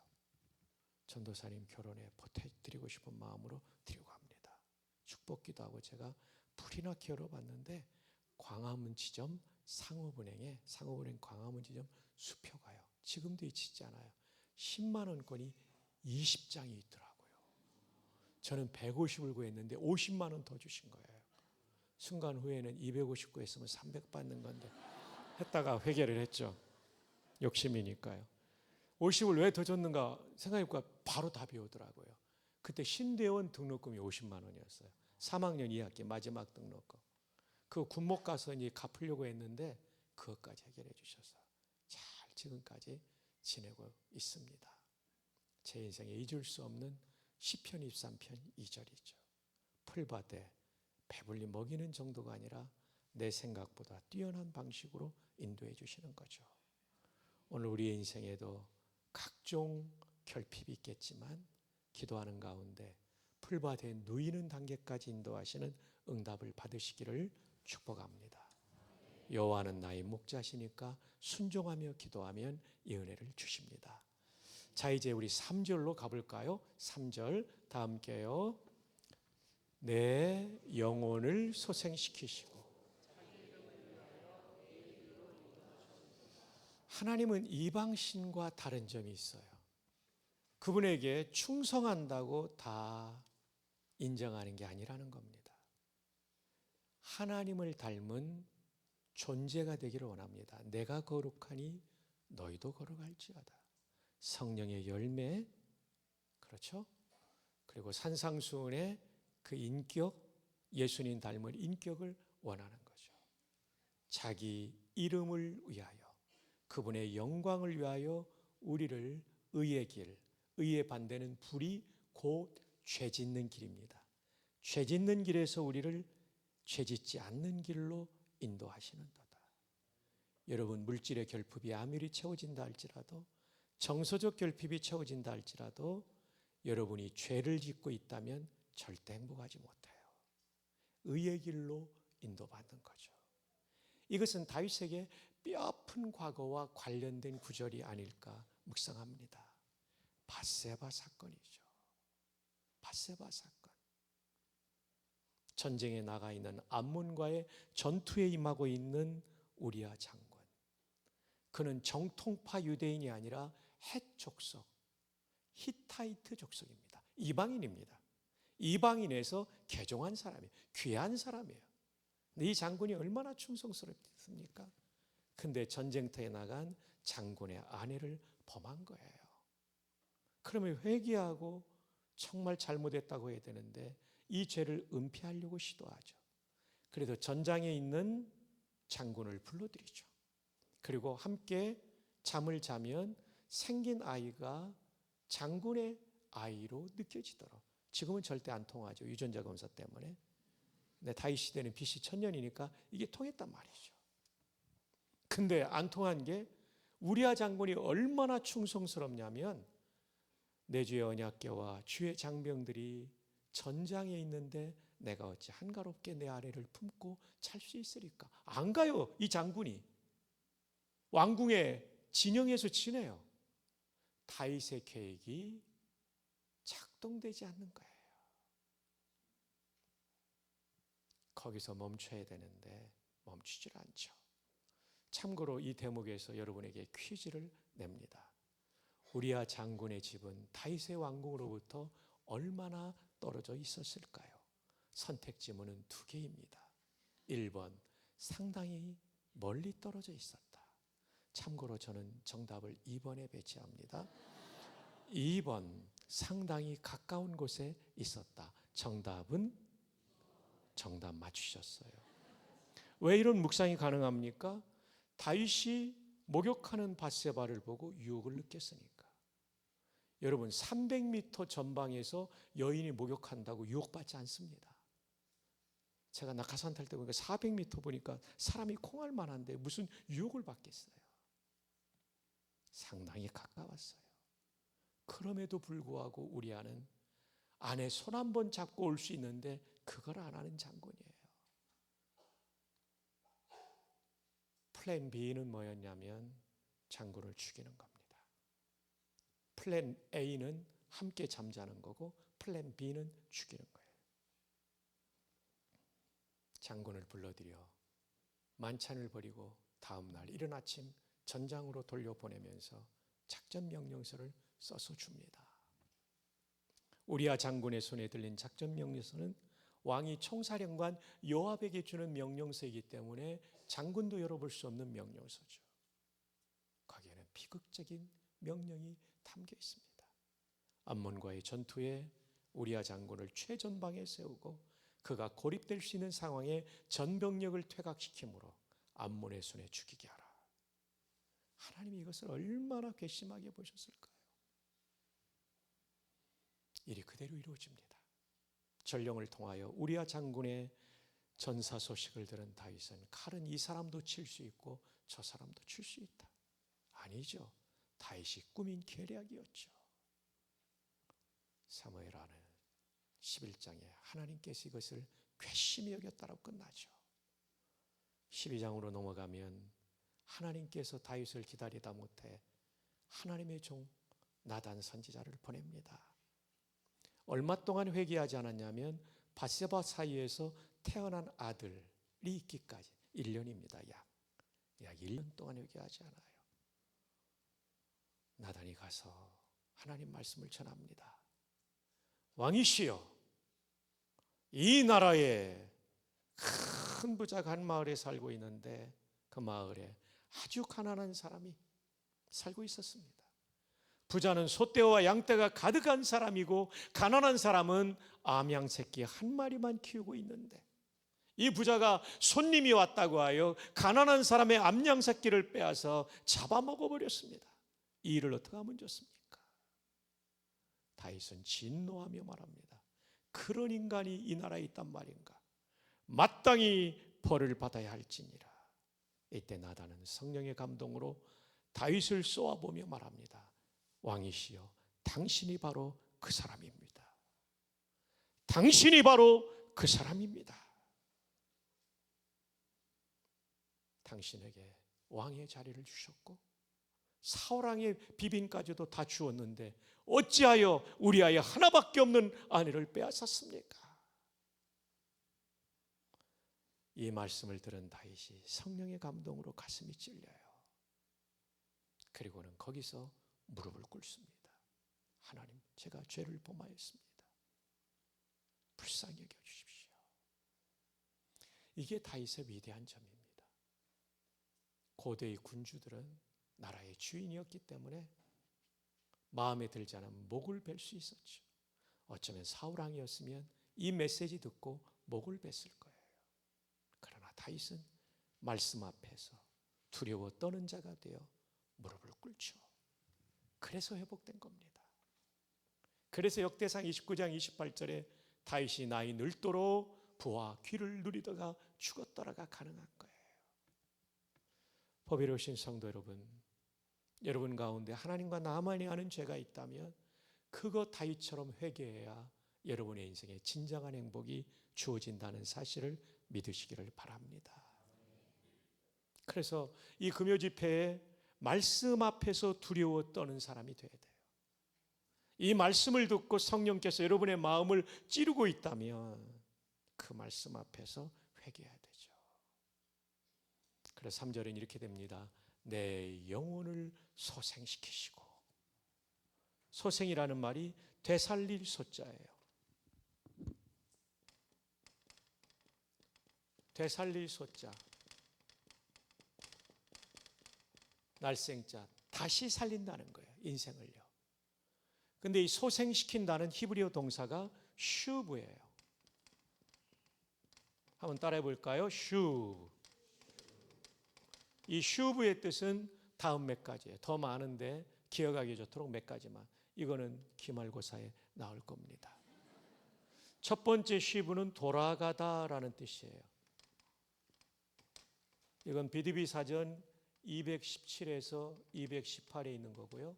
전도사님 결혼에 보태드리고 싶은 마음으로 드리고 합니다. 축복기도 하고 제가 불이나 열어봤는데 광화문 지점 상업은행 광화문 지점 수표가요. 지금도 잊히지 않아요. 10만 원권이 20장이 있더라고요. 저는 150을 구했는데 50만 원 더 주신 거예요. 순간 후에는 250 구했으면 300 받는 건데 했다가 회개를 했죠. 욕심이니까요. 50을 왜 더 줬는가 생각해보니까 바로 답이 오더라고요. 그때 신대원 등록금이 50만 원이었어요. 3학년 2학기 마지막 등록금. 그 군목 가서 이제 갚으려고 했는데 그것까지 해결해 주셔서 잘 지금까지 지내고 있습니다. 제 인생에 잊을 수 없는 시편 23편 2절이죠. 풀밭에 배불리 먹이는 정도가 아니라 내 생각보다 뛰어난 방식으로 인도해 주시는 거죠. 오늘 우리의 인생에도 각종 결핍이 있겠지만 기도하는 가운데 풀밭에 누이는 단계까지 인도하시는 응답을 받으시기를 축복합니다. 여호와는 나의 목자시니까 순종하며 기도하면 이 은혜를 주십니다. 자, 이제 우리 3절로 가볼까요? 3절 다 함께요. 내 영혼을 소생시키시고. 하나님은 이방신과 다른 점이 있어요. 그분에게 충성한다고 다 인정하는 게 아니라는 겁니다. 하나님을 닮은 존재가 되기를 원합니다. 내가 거룩하니 너희도 거룩할지어다. 성령의 열매, 그렇죠? 그리고 산상수훈의 그 인격, 예수님 닮은 인격을 원하는 거죠. 자기 이름을 위하여, 그분의 영광을 위하여 우리를 의의 길, 의의 반대는 불이 곧 죄짓는 길입니다. 죄짓는 길에서 우리를 죄짓지 않는 길로 인도하시는도다. 여러분, 물질의 결핍이 아무리 채워진다 할지라도, 정서적 결핍이 채워진다 할지라도 여러분이 죄를 짓고 있다면 절대 행복하지 못해요. 의의 길로 인도받는 거죠. 이것은 다윗에게 뼈아픈 과거와 관련된 구절이 아닐까 묵상합니다. 밧세바 사건이죠. 밧세바 사건. 전쟁에 나가 있는 암몬과의 전투에 임하고 있는 우리아 장군. 그는 정통파 유대인이 아니라 헷 족속, 히타이트 족속입니다. 이방인입니다. 이방인에서 개종한 사람이에요. 귀한 사람이에요. 근데 이 장군이 얼마나 충성스럽습니까? 근데 전쟁터에 나간 장군의 아내를 범한 거예요. 그러면 회개하고 정말 잘못했다고 해야 되는데 이 죄를 은폐하려고 시도하죠. 그래도 전장에 있는 장군을 불러들이죠. 그리고 함께 잠을 자면 생긴 아이가 장군의 아이로 느껴지도록. 지금은 절대 안 통하죠. 유전자 검사 때문에. 근데 다윗 시대는 BC 1000년이니까 이게 통했단 말이죠. 근데 안 통한 게 우리아 장군이 얼마나 충성스럽냐면 내 주의 언약궤와 주의 장병들이 전장에 있는데 내가 어찌 한가롭게 내 아래를 품고 잘 수 있으리까? 안 가요, 이 장군이. 왕궁의 진영에서 지내요. 다윗의 계획이 작동되지 않는 거예요. 거기서 멈춰야 되는데 멈추질 않죠. 참고로 이 대목에서 여러분에게 퀴즈를 냅니다. 우리아 장군의 집은 다윗의 왕궁으로부터 얼마나 떨어져 있었을까요? 선택 지문은 2개입니다. 1번, 상당히 멀리 떨어져 있었다. 참고로 저는 정답을 2번에 배치합니다. 2번, 상당히 가까운 곳에 있었다. 정답은 정답 맞추셨어요. 왜 이런 묵상이 가능합니까? 다윗이 목욕하는 밧세바를 보고 유혹을 느꼈으니까. 여러분, 300m 전방에서 여인이 목욕한다고 유혹받지 않습니다. 제가 낙하산 탈 때 보니까 400m 보니까 사람이 콩알 만한데 무슨 유혹을 받겠어요. 상당히 가까웠어요. 그럼에도 불구하고 우리아는 아내 손 한 번 잡고 올 수 있는데 그걸 안 하는 장군이에요. 플랜 B는 뭐였냐면 장군을 죽이는 겁니다. 플랜 A는 함께 잠자는 거고 플랜 B는 죽이는 거예요. 장군을 불러들여 만찬을 벌이고 다음 날 이른 아침 전장으로 돌려보내면서 작전 명령서를 써서 줍니다. 우리아 장군의 손에 들린 작전 명령서는 왕이 총사령관 요압에게 주는 명령서이기 때문에 장군도 열어볼 수 없는 명령서죠. 거기에는 비극적인 명령이 담겨 있습니다. 암몬과의 전투에 우리아 장군을 최전방에 세우고 그가 고립될 수 있는 상황에 전병력을 퇴각시키므로 암몬의 손에 죽이게 하라. 하나님이 이것을 얼마나 괘씸하게 보셨을까요? 일이 그대로 이루어집니다. 전령을 통하여 우리아 장군의 전사 소식을 들은 다윗은 칼은 이 사람도 칠 수 있고 저 사람도 칠 수 있다. 아니죠. 다윗이 꾸민 계략이었죠. 사무엘하는 11장에 하나님께서 이것을 괘씸히 여겼다라고 끝나죠. 12장으로 넘어가면 하나님께서 다윗을 기다리다 못해 하나님의 종 나단 선지자를 보냅니다. 얼마 동안 회개하지 않았냐면 밧세바 사이에서 태어난 아들이 있기까지 1년입니다. 약 1년 동안 회개하지 않아요. 나단이 가서 하나님 말씀을 전합니다. 왕이시여, 이 나라에 큰 부자가 한 마을에 살고 있는데 그 마을에 아주 가난한 사람이 살고 있었습니다. 부자는 소떼와 양떼가 가득한 사람이고 가난한 사람은 암양 새끼 한 마리만 키우고 있는데 이 부자가 손님이 왔다고 하여 가난한 사람의 암양 새끼를 빼앗아 잡아먹어버렸습니다. 이 일을 어떻게 하면 좋습니까? 다윗은 진노하며 말합니다. 그런 인간이 이 나라에 있단 말인가? 마땅히 벌을 받아야 할지니라. 이때 나단은 성령의 감동으로 다윗을 쏘아보며 말합니다. 왕이시여, 당신이 바로 그 사람입니다. 당신이 바로 그 사람입니다. 당신에게 왕의 자리를 주셨고 사울왕의 비빈까지도 다 주었는데 어찌하여 우리 아이 하나밖에 없는 아내를 빼앗았습니까? 이 말씀을 들은 다윗이 성령의 감동으로 가슴이 찔려요. 그리고는 거기서 무릎을 꿇습니다. 하나님, 제가 죄를 범하였습니다. 불쌍히 여겨주십시오. 이게 다윗의 위대한 점입니다. 고대의 군주들은 나라의 주인이었기 때문에 마음에 들지 않으면 목을 벨 수 있었죠. 어쩌면 사울왕이었으면 이 메시지 듣고 목을 뱄을 거예요. 그러나 다윗은 말씀 앞에서 두려워 떠는 자가 되어 무릎을 꿇죠. 그래서 회복된 겁니다. 그래서 역대상 29장 28절에 다윗이 나이 늙도록 부와 귀를 누리다가 죽었더라가 가능한 거예요. 보배로우신 성도 여러분, 여러분 가운데 하나님과 나만이 아는 죄가 있다면 그거 다윗처럼 회개해야 여러분의 인생에 진정한 행복이 주어진다는 사실을 믿으시기를 바랍니다. 그래서 이 금요 집회에 말씀 앞에서 두려워 떠는 사람이 돼야 돼요. 이 말씀을 듣고 성령께서 여러분의 마음을 찌르고 있다면 그 말씀 앞에서 회개해야 되죠. 그래서 3절은 이렇게 됩니다. 내 영혼을 소생시키시고. 소생이라는 말이 되살릴 소자예요. 되살릴 소자, 날생자, 다시 살린다는 거예요. 인생을요. 근데 이 소생시킨다는 히브리어 동사가 슈브예요. 한번 따라해 볼까요? 슈. 이 슈브의 뜻은 다음 몇 가지예요. 더 많은데 기억하기 좋도록 몇 가지만. 이거는 기말고사에 나올 겁니다. 첫 번째 슈브는 돌아가다라는 뜻이에요. 이건 BDB 사전 217에서 218에 있는 거고요.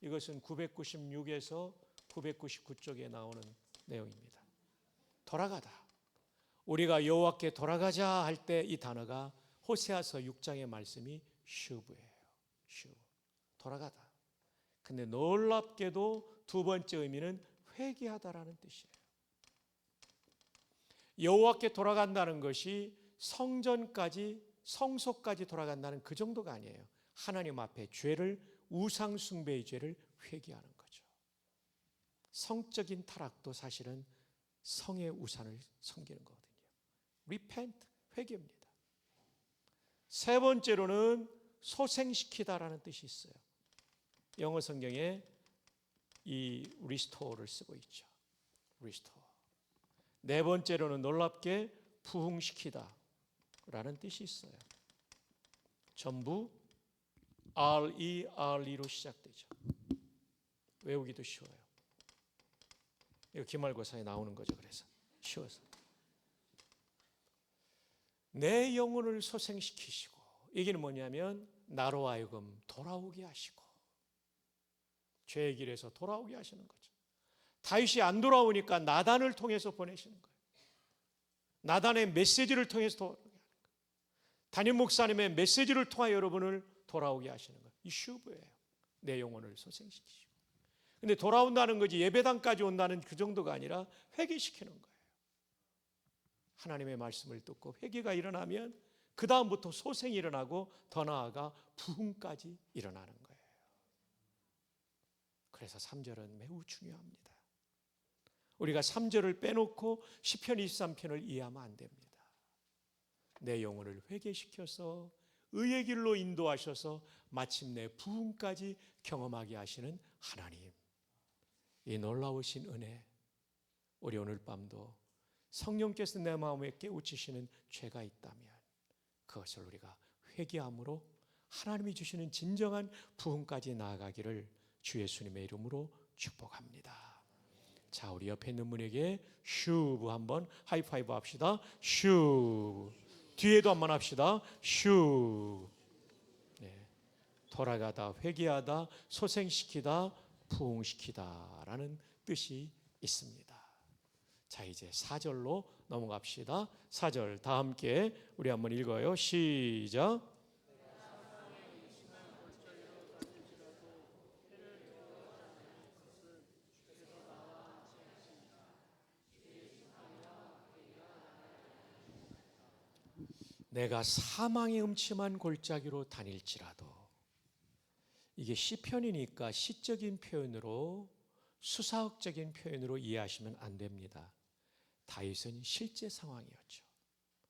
이것은 996에서 999쪽에 나오는 내용입니다. 돌아가다. 우리가 여호와께 돌아가자 할 때 이 단어가 호세아서 6장의 말씀이 슈브예요. 슈브. 돌아가다. 근데 놀랍게도 두 번째 의미는 회개하다라는 뜻이에요. 여호와께 돌아간다는 것이 성전까지 성소까지 돌아간다는 그 정도가 아니에요. 하나님 앞에 죄를 우상 숭배의 죄를 회개하는 거죠. 성적인 타락도 사실은 성의 우상을 섬기는 거거든요. repent, 회개입니다. 세 번째로는 소생시키다라는 뜻이 있어요. 영어 성경에 이 restore를 쓰고 있죠. restore. 네 번째로는 놀랍게 부흥시키다라는 뜻이 있어요. 전부 RERE로 시작되죠. 외우기도 쉬워요. 이거 기말고사에 나오는 거죠. 그래서 쉬워서. 내 영혼을 소생시키시고, 이게 뭐냐면 나로 하여금 돌아오게 하시고, 죄의 길에서 돌아오게 하시는 거죠. 다윗이 안 돌아오니까 나단을 통해서 보내시는 거예요. 나단의 메시지를 통해서 돌아오게 하는 거예요. 담임 목사님의 메시지를 통하여 여러분을 돌아오게 하시는 거예요. 이 슈브예요. 내 영혼을 소생시키시고. 근데 돌아온다는 거지 예배당까지 온다는 그 정도가 아니라 회개시키는 거예요. 하나님의 말씀을 듣고 회개가 일어나면 그 다음부터 소생이 일어나고 더 나아가 부흥까지 일어나는 거예요. 그래서 3절은 매우 중요합니다. 우리가 3절을 빼놓고 시편 23편을 이해하면 안 됩니다. 내 영혼을 회개시켜서 의의 길로 인도하셔서 마침내 부흥까지 경험하게 하시는 하나님, 이 놀라우신 은혜, 우리 오늘 밤도 성령께서 내 마음에 깨우치시는 죄가 있다면 그것을 우리가 회개함으로 하나님이 주시는 진정한 부흥까지 나아가기를 주 예수님의 이름으로 축복합니다. 자, 우리 옆에 있는 분에게 슈브 한번 하이파이브 합시다. 슈. 뒤에도 한번 합시다. 슈. 네. 돌아가다, 회개하다, 소생시키다, 부흥시키다라는 뜻이 있습니다. 자, 이제 4절로 넘어갑시다. 4절 다 함께 우리 한번 읽어요. 시작. 내가 사망의 음침한 골짜기로 다닐지라도, 이게 시편이니까 시적인 표현으로, 수사학적인 표현으로 이해하시면 안 됩니다. 다윗은 실제 상황이었죠.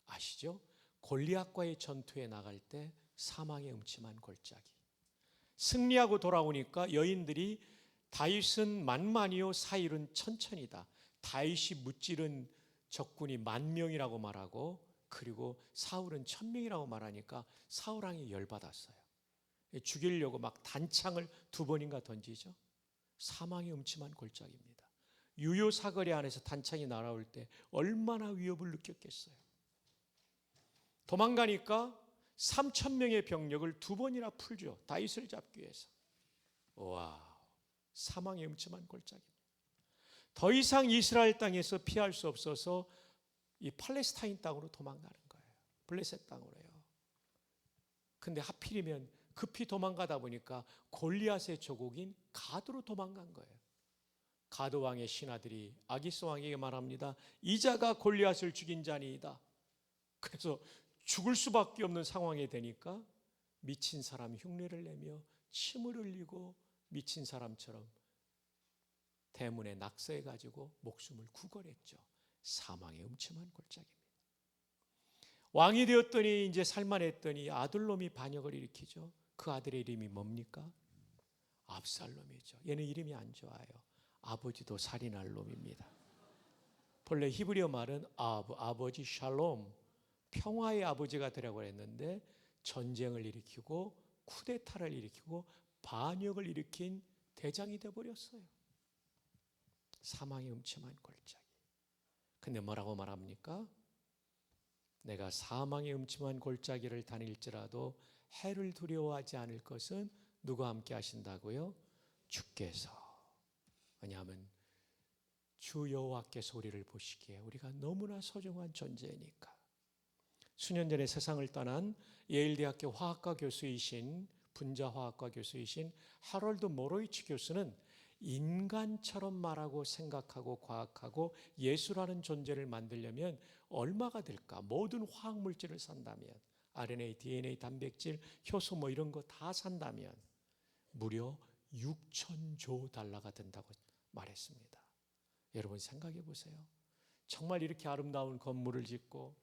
아시죠? 골리앗과의 전투에 나갈 때 사망의 음침한 골짜기, 승리하고 돌아오니까 여인들이 다윗은 만만이요 사일은 천천이다, 다윗이 무찌른 적군이 10,000명이라고 말하고 그리고 사울은 1,000명이라고 말하니까 사울 왕이 열받았어요. 죽이려고 막 단창을 2번인가 던지죠. 사망의 음침한 골짜기입니다. 유효 사거리 안에서 단창이 날아올 때 얼마나 위협을 느꼈겠어요. 도망가니까 3,000명의 병력을 2번이나 풀죠. 다윗을 잡기 위해서. 와, 사망의 음침한 골짜기입니다. 더 이상 이스라엘 땅에서 피할 수 없어서 이 팔레스타인 땅으로 도망가는 거예요. 블레셋 땅으로요. 근데 하필이면 급히 도망가다 보니까 골리앗의 조국인 가드로 도망간 거예요. 가드 왕의 신하들이 아기스 왕에게 말합니다. 이자가 골리앗을 죽인 자니이다. 그래서 죽을 수밖에 없는 상황이 되니까 미친 사람 흉내를 내며 침을 흘리고 미친 사람처럼 대문에 낙서해 가지고 목숨을 구걸했죠. 사망의 음침한 골짜기입니다. 왕이 되었더니 이제 살만했더니 아들놈이 반역을 일으키죠. 그 아들의 이름이 뭡니까? 압살롬이죠. 얘는 이름이 안 좋아요. 아버지도 살인할 놈입니다. 본래 히브리어 말은 아버지 샬롬, 평화의 아버지가 되라고 했는데 전쟁을 일으키고 쿠데타를 일으키고 반역을 일으킨 대장이 되어버렸어요. 사망의 음침한 골짜기. 근데 뭐라고 말합니까? 내가 사망의 음침한 골짜기를 다닐지라도 해를 두려워하지 않을 것은 누가 함께 하신다고요? 주께서. 왜냐하면 주 여호와께서 우리를 보시기에 우리가 너무나 소중한 존재니까. 수년 전에 세상을 떠난 예일대학교 화학과 교수이신, 분자화학과 교수이신 하롤드 모로이치 교수는 인간처럼 말하고 생각하고 과학하고 예술하는 존재를 만들려면 얼마가 들까? 모든 화학물질을 산다면, RNA, DNA, 단백질, 효소 뭐 이런 거 다 산다면 무려 6,000조 달러가 든다고 말했습니다. 여러분 생각해 보세요. 정말 이렇게 아름다운 건물을 짓고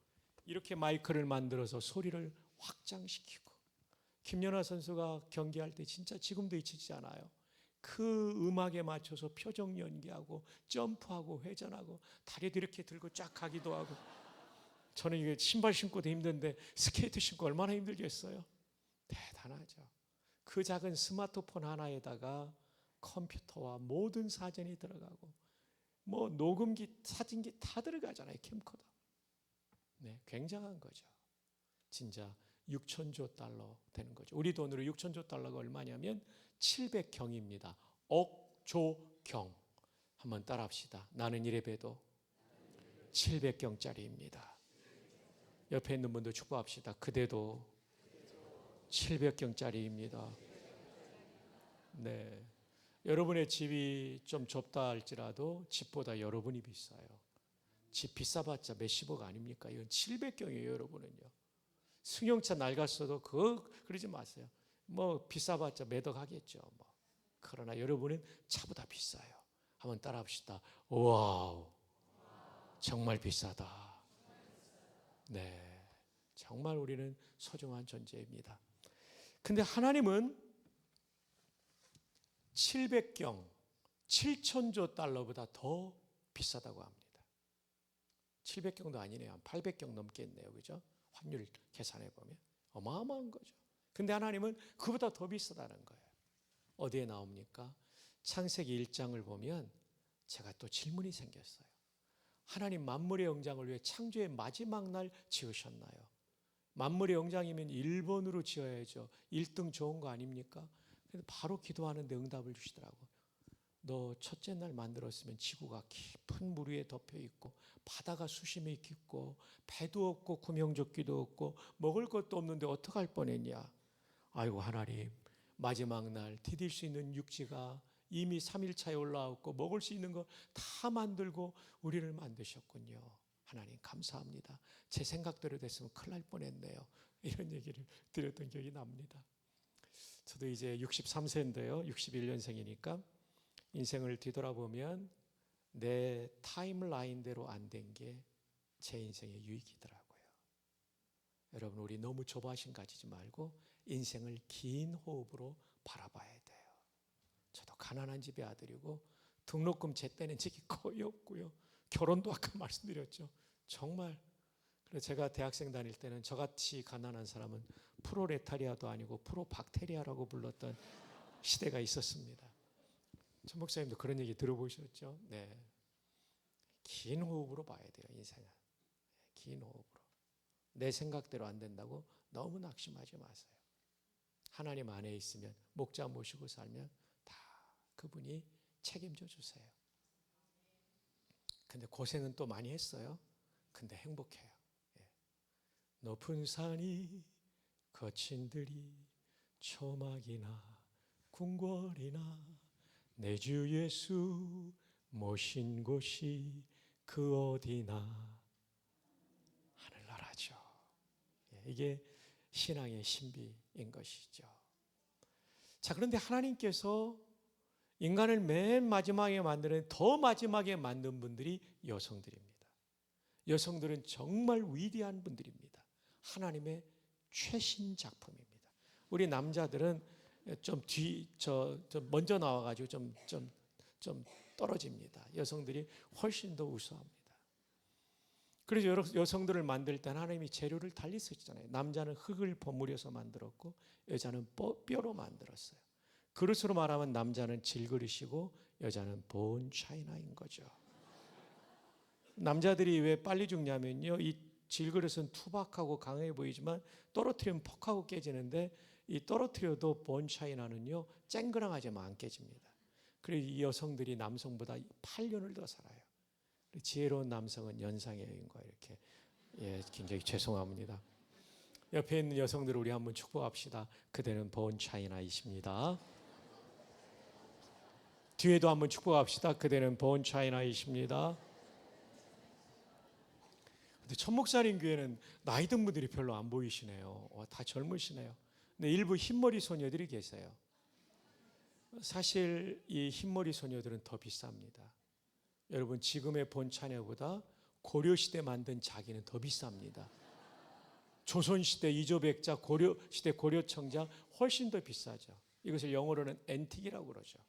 이렇게 마이크를 만들어서 소리를 확장시키고, 김연아 선수가 경기할 때 진짜 지금도 잊히지 않아요. 그 음악에 맞춰서 표정 연기하고 점프하고 회전하고 다리도 이렇게 들고 쫙 가기도 하고. 저는 이게 신발 신고도 힘든데 스케이트 신고 얼마나 힘들겠어요. 대단하죠. 그 작은 스마트폰 하나에다가 컴퓨터와 모든 사전이 들어가고 뭐 녹음기, 사진기 다 들어가잖아요. 캠코더. 네, 굉장한 거죠. 진짜 6,000조 달러 되는 거죠. 우리 돈으로 6,000조 달러가 얼마냐면 700경입니다. 억조경. 한번 따라합시다. 나는 이래봬도 700경짜리입니다. 옆에 있는 분도 축복합시다. 그대도 700경짜리입니다. 네, 여러분의 집이 좀 좁다 할지라도 집보다 여러분이 비싸요. 집 비싸봤자 몇십억 아닙니까? 이건 700경이에요, 여러분은요. 승용차 낡았어도 그러지 마세요. 뭐 비싸봤자 몇억 하겠죠. 뭐. 그러나 여러분은 차보다 비싸요. 한번 따라합시다. 와우, 정말 비싸다. 네, 정말 우리는 소중한 존재입니다. 근데 하나님은 700경, 7천조 달러보다 더 비싸다고 합니다. 700경도 아니네요. 한 800경 넘겠네요. 그죠? 환율 계산해 보면 어마어마한 거죠. 근데 하나님은 그보다 더 비싸다는 거예요. 어디에 나옵니까? 창세기 1장을 보면 제가 또 질문이 생겼어요. 하나님 만물의 영장을 위해 창조의 마지막 날 지으셨나요? 만물의 영장이면 1번으로 지어야죠. 1등 좋은 거 아닙니까? 근데 바로 기도하는데 응답을 주시더라고. 너 첫째 날 만들었으면 지구가 깊은 물 위에 덮여 있고 바다가 수심이 깊고 배도 없고 구명조끼도 없고 먹을 것도 없는데 어떡할 뻔했냐. 아이고 하나님, 마지막 날 디딜 수 있는 육지가 이미 3일차에 올라왔고 먹을 수 있는 거 다 만들고 우리를 만드셨군요. 하나님 감사합니다. 제 생각대로 됐으면 큰일 날 뻔했네요. 이런 얘기를 드렸던 기억이 납니다. 저도 이제 63세인데요. 61년생이니까 인생을 뒤돌아보면 내 타임라인대로 안 된 게 제 인생의 유익이더라고요. 여러분, 우리 너무 조바심 가지지 말고 인생을 긴 호흡으로 바라봐야 돼요. 저도 가난한 집의 아들이고 등록금 제때는 적이 거의 없고요. 결혼도 아까 말씀드렸죠. 정말. 그래서 제가 대학생 다닐 때는 저같이 가난한 사람은 프로레타리아도 아니고 프로박테리아라고 불렀던 시대가 있었습니다. 천 목사님도 그런 얘기 들어보셨죠? 네. 긴 호흡으로 봐야 돼요, 인생은. 긴 호흡으로. 내 생각대로 안 된다고 너무 낙심하지 마세요. 하나님 안에 있으면, 목자 모시고 살면 다 그분이 책임져 주세요. 근데 고생은 또 많이 했어요. 근데 행복해요. 예. 높은 산이 거친 들이 초막이나 궁궐이나 내 주 예수 모신 곳이 그 어디나 하늘나라죠. 이게 신앙의 신비인 것이죠. 자, 그런데 하나님께서 인간을 맨 마지막에 만드는, 더 마지막에 만든 분들이 여성들입니다. 여성들은 정말 위대한 분들입니다. 하나님의 최신 작품입니다. 우리 남자들은 좀 먼저 나와가지고 좀 떨어집니다. 여성들이 훨씬 더 우수합니다. 그래서 여성들을 만들 때는 하나님이 재료를 달리 쓰시잖아요. 남자는 흙을 버무려서 만들었고 여자는 뼈로 만들었어요. 그릇으로 말하면 남자는 질그릇이고 여자는 본 차이나인 거죠. 남자들이 왜 빨리 죽냐면요, 이 질그릇은 투박하고 강해 보이지만 떨어뜨리면 퍽하고 깨지는데, 이 떨어뜨려도 본 차이나는요 쨍그랑하지만 안 깨집니다. 그래서 이 여성들이 남성보다 8년을 더 살아요. 지혜로운 남성은 연상의 여인과 이렇게, 굉장히 죄송합니다. 옆에 있는 여성들을 우리 한번 축복합시다. 그대는 본 차이나이십니다. 뒤에도 한번 축복합시다. 그대는 본 차이나이십니다. 근데 천목살인 교회는 나이 든 분들이 별로 안 보이시네요. 다 젊으시네요. 근데 일부 흰머리 소녀들이 계세요. 사실 이 흰머리 소녀들은 더 비쌉니다. 여러분, 지금의 본 차녀보다 고려시대 만든 자기는 더 비쌉니다. 조선시대 이조백자, 고려시대 고려청자 훨씬 더 비싸죠. 이것을 영어로는 앤틱이라고 그러죠.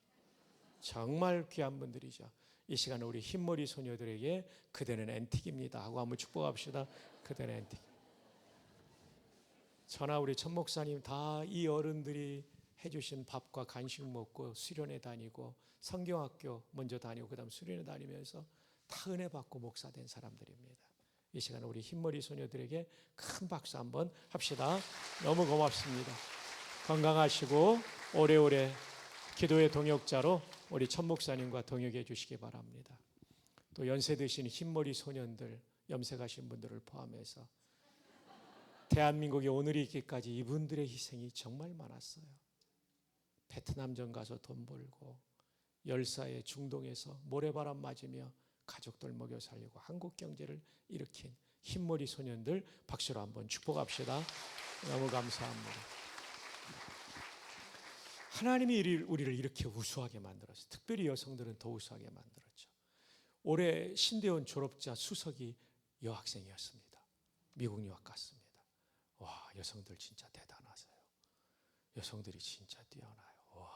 정말 귀한 분들이죠. 이 시간에 우리 흰머리 소녀들에게 그대는 앤틱입니다 하고 한번 축복합시다. 그대는 앤틱. 저나 우리 천 목사님 다 이 어른들이 해주신 밥과 간식 먹고 수련회 다니고 성경학교 먼저 다니고 그다음 수련회 다니면서 다 은혜 받고 목사 된 사람들입니다. 이 시간에 우리 흰머리 소녀들에게 큰 박수 한번 합시다. 너무 고맙습니다. 건강하시고 오래오래 기도의 동역자로 우리 천 목사님과 동역해 주시기 바랍니다. 또 연세 드신 흰머리 소년들, 염색하신 분들을 포함해서 대한민국이 오늘이 있기까지 이분들의 희생이 정말 많았어요. 베트남전 가서 돈 벌고 열사의 중동에서 모래바람 맞으며 가족들 먹여 살리고 한국 경제를 일으킨 흰머리 소년들 박수로 한번 축복합시다. 너무 감사합니다. 하나님이 우리를 이렇게 우수하게 만들었어요. 특별히 여성들은 더 우수하게 만들었죠. 올해 신대원 졸업자 수석이 여학생이었습니다. 미국 유학 갔습니다. 와, 여성들 진짜 대단하세요. 여성들이 진짜 뛰어나요. 와,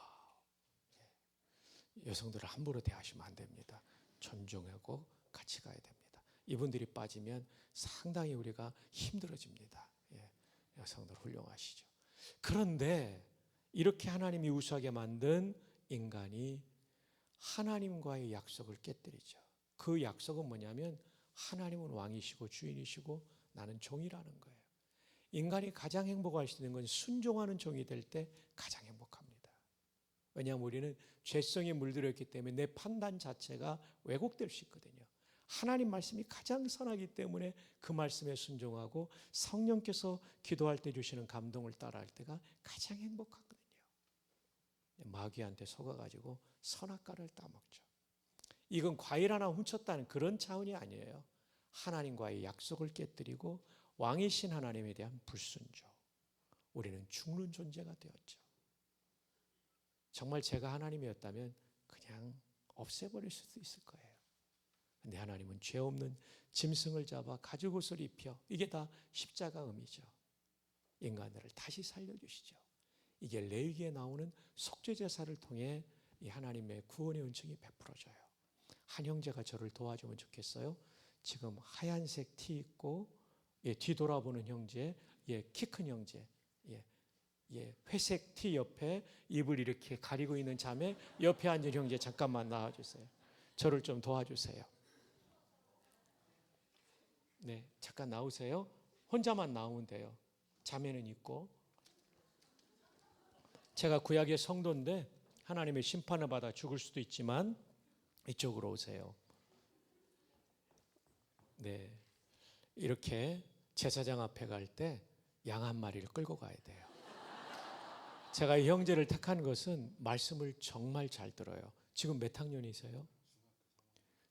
여성들을 함부로 대하시면 안 됩니다. 존중하고 같이 가야 됩니다. 이분들이 빠지면 상당히 우리가 힘들어집니다. 여성들 훌륭하시죠. 그런데 이렇게 하나님이 우수하게 만든 인간이 하나님과의 약속을 깨뜨리죠. 그 약속은 뭐냐면 하나님은 왕이시고 주인이시고 나는 종이라는 거예요. 인간이 가장 행복할 수 있는 건 순종하는 종이 될 때 가장 행복합니다. 왜냐하면 우리는 죄성에 물들었기 때문에 내 판단 자체가 왜곡될 수 있거든요. 하나님 말씀이 가장 선하기 때문에 그 말씀에 순종하고 성령께서 기도할 때 주시는 감동을 따라할 때가 가장 행복하거든요. 마귀한테 속아가지고 선악과를 따먹죠. 이건 과일 하나 훔쳤다는 그런 차원이 아니에요. 하나님과의 약속을 깨뜨리고 왕이신 하나님에 대한 불순종. 우리는 죽는 존재가 되었죠. 정말 제가 하나님이었다면 그냥 없애버릴 수도 있을 거예요. 근데 하나님은 죄 없는 짐승을 잡아 가죽옷을 입혀, 이게 다 십자가 의미죠. 인간들을 다시 살려주시죠. 이게 레위기에 나오는 속죄제사를 통해 이 하나님의 구원의 은총이 베풀어져요. 한 형제가 저를 도와주면 좋겠어요. 지금 하얀색 티 입고 뒤돌아보는 형제, 키 큰 형제, 회색 티 옆에 입을 이렇게 가리고 있는 자매 옆에 앉은 형제 잠깐만 나와주세요. 저를 좀 도와주세요. 네, 잠깐 나오세요. 혼자만 나오면 돼요. 자매는 있고. 제가 구약의 성도인데 하나님의 심판을 받아 죽을 수도 있지만 이쪽으로 오세요. 네, 이렇게 제사장 앞에 갈 때 양 한 마리를 끌고 가야 돼요. 제가 이 형제를 택한 것은 말씀을 정말 잘 들어요. 지금 몇 학년이세요?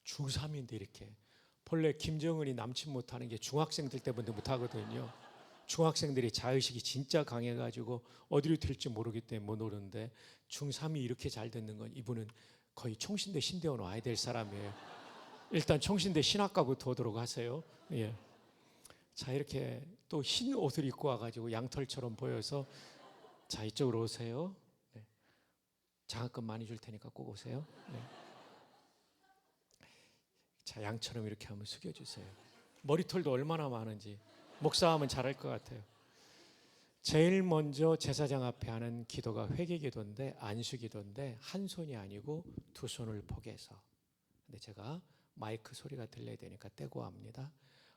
중3인데 이렇게. 본래 김정은이 남친 못하는 게 중학생들 때부터 못하거든요. 중학생들이 자의식이 진짜 강해가지고 어디로 튈지 모르기 때문에 못 오는데 중3이 이렇게 잘 듣는 건 이분은 거의 총신대 신대원 와야 될 사람이에요. 일단 총신대 신학과부터 오도록 하세요. 예. 자, 이렇게 또 흰 옷을 입고 와가지고 양털처럼 보여서 자, 이쪽으로 오세요. 네. 장학금 많이 줄 테니까 꼭 오세요. 네. 자, 양처럼 이렇게 한번 숙여주세요. 머리털도 얼마나 많은지 목사하면 잘할 것 같아요. 제일 먼저 제사장 앞에 하는 기도가 회개기도인데 안수기도인데 한 손이 아니고 두 손을 포개서. 근데 제가 마이크 소리가 들려야 되니까 떼고 합니다.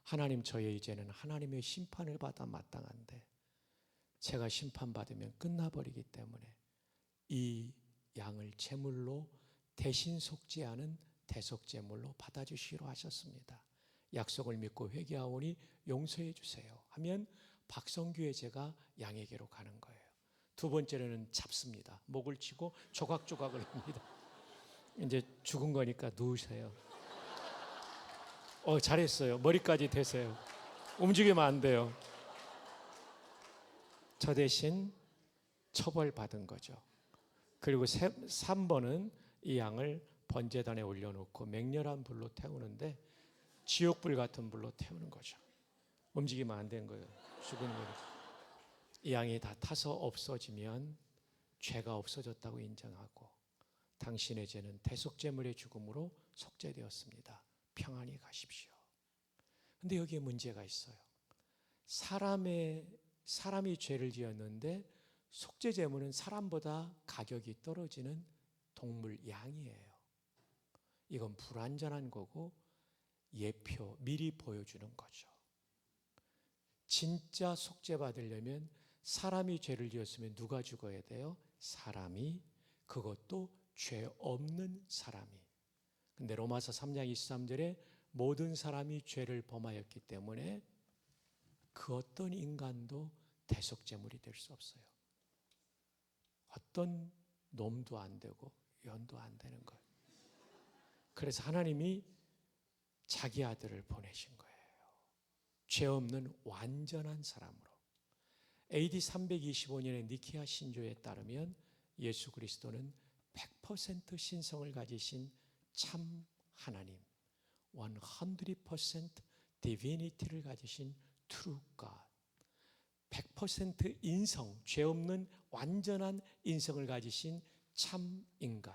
하나님, 저의 이제는 하나님의 심판을 받아 마땅한데 제가 심판받으면 끝나버리기 때문에 이 양을 제물로 대신 속죄하는 대속제물로 받아주시기로 하셨습니다. 약속을 믿고 회개하오니 용서해 주세요 하면 박성규의 제가 양에게로 가는 거예요. 두 번째로는 잡습니다. 목을 치고 조각조각을 합니다. 이제 죽은 거니까 누우세요. 잘했어요. 머리까지 대세요. 움직이면 안 돼요. 저 대신 처벌받은 거죠. 그리고 3번은 이 양을 번제단에 올려놓고 맹렬한 불로 태우는데 지옥불 같은 불로 태우는 거죠. 움직이면 안 되는 거예요. 죽은 거예요. 이 양이 다 타서 없어지면 죄가 없어졌다고 인정하고 당신의 죄는 대속제물의 죽음으로 속죄되었습니다. 평안히 가십시오. 근데 여기에 문제가 있어요. 사람이 죄를 지었는데 속죄제물은 사람보다 가격이 떨어지는 동물 양이에요. 이건 불완전한 거고 예표, 미리 보여주는 거죠. 진짜 속죄받으려면 사람이 죄를 지었으면 누가 죽어야 돼요? 사람이, 그것도 죄 없는 사람이. 근데 로마서 3장 23절에 모든 사람이 죄를 범하였기 때문에 그 어떤 인간도 대속제물이 될 수 없어요. 어떤 놈도 안 되고 연도 안 되는 거예요. 그래서 하나님이 자기 아들을 보내신 거예요. 죄 없는 완전한 사람으로. AD 325년의 니케아 신조에 따르면 예수 그리스도는 100% 신성을 가지신 참 하나님, 100% divinity를 가지신 true God, 100% 인성, 죄 없는 완전한 인성을 가지신 참 인간,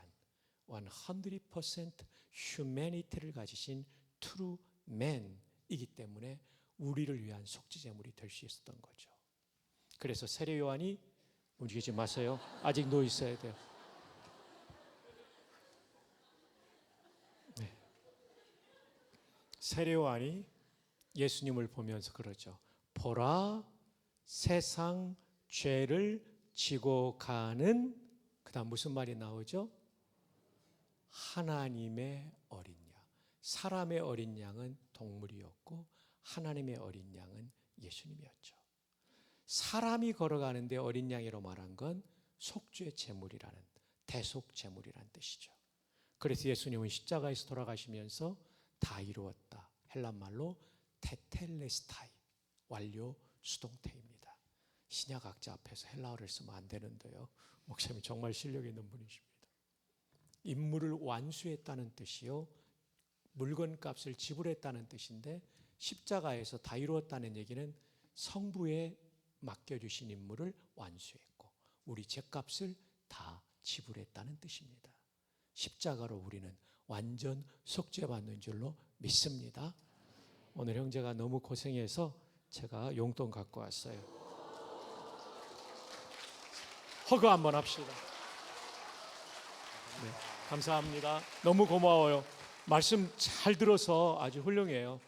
100% humanity를 가지신 true man이기 때문에 우리를 위한 속죄제물이 될 수 있었던 거죠. 그래서 세례 요한이, 움직이지 마세요. 아직 누워 있어야 돼요. 네. 세례 요한이 예수님을 보면서 그러죠. 보라, 세상 죄를 지고 가는, 그다음 무슨 말이 나오죠? 하나님의 어린 양. 사람의 어린 양은 동물이었고 하나님의 어린 양은 예수님이었죠. 사람이 걸어가는데 어린 양이라고 말한 건 속죄 제물이라는, 대속 제물이라는 뜻이죠. 그래서 예수님은 십자가에서 돌아가시면서 다 이루었다, 헬란말로 테텔레스타이, 완료 수동태입니다. 신약학자 앞에서 헬라어를 쓰면 안 되는데요, 목사님이 정말 실력 있는 분이십니다. 임무를 완수했다는 뜻이요, 물건값을 지불했다는 뜻인데, 십자가에서 다 이루었다는 얘기는 성부에 맡겨주신 임무를 완수했고 우리 죄값을 다 지불했다는 뜻입니다. 십자가로 우리는 완전 속죄받는 줄로 믿습니다. 오늘 형제가 너무 고생해서 제가 용돈 갖고 왔어요. 허그 한번 합시다. 네, 감사합니다. 너무 고마워요. 말씀 잘 들어서 아주 훌륭해요.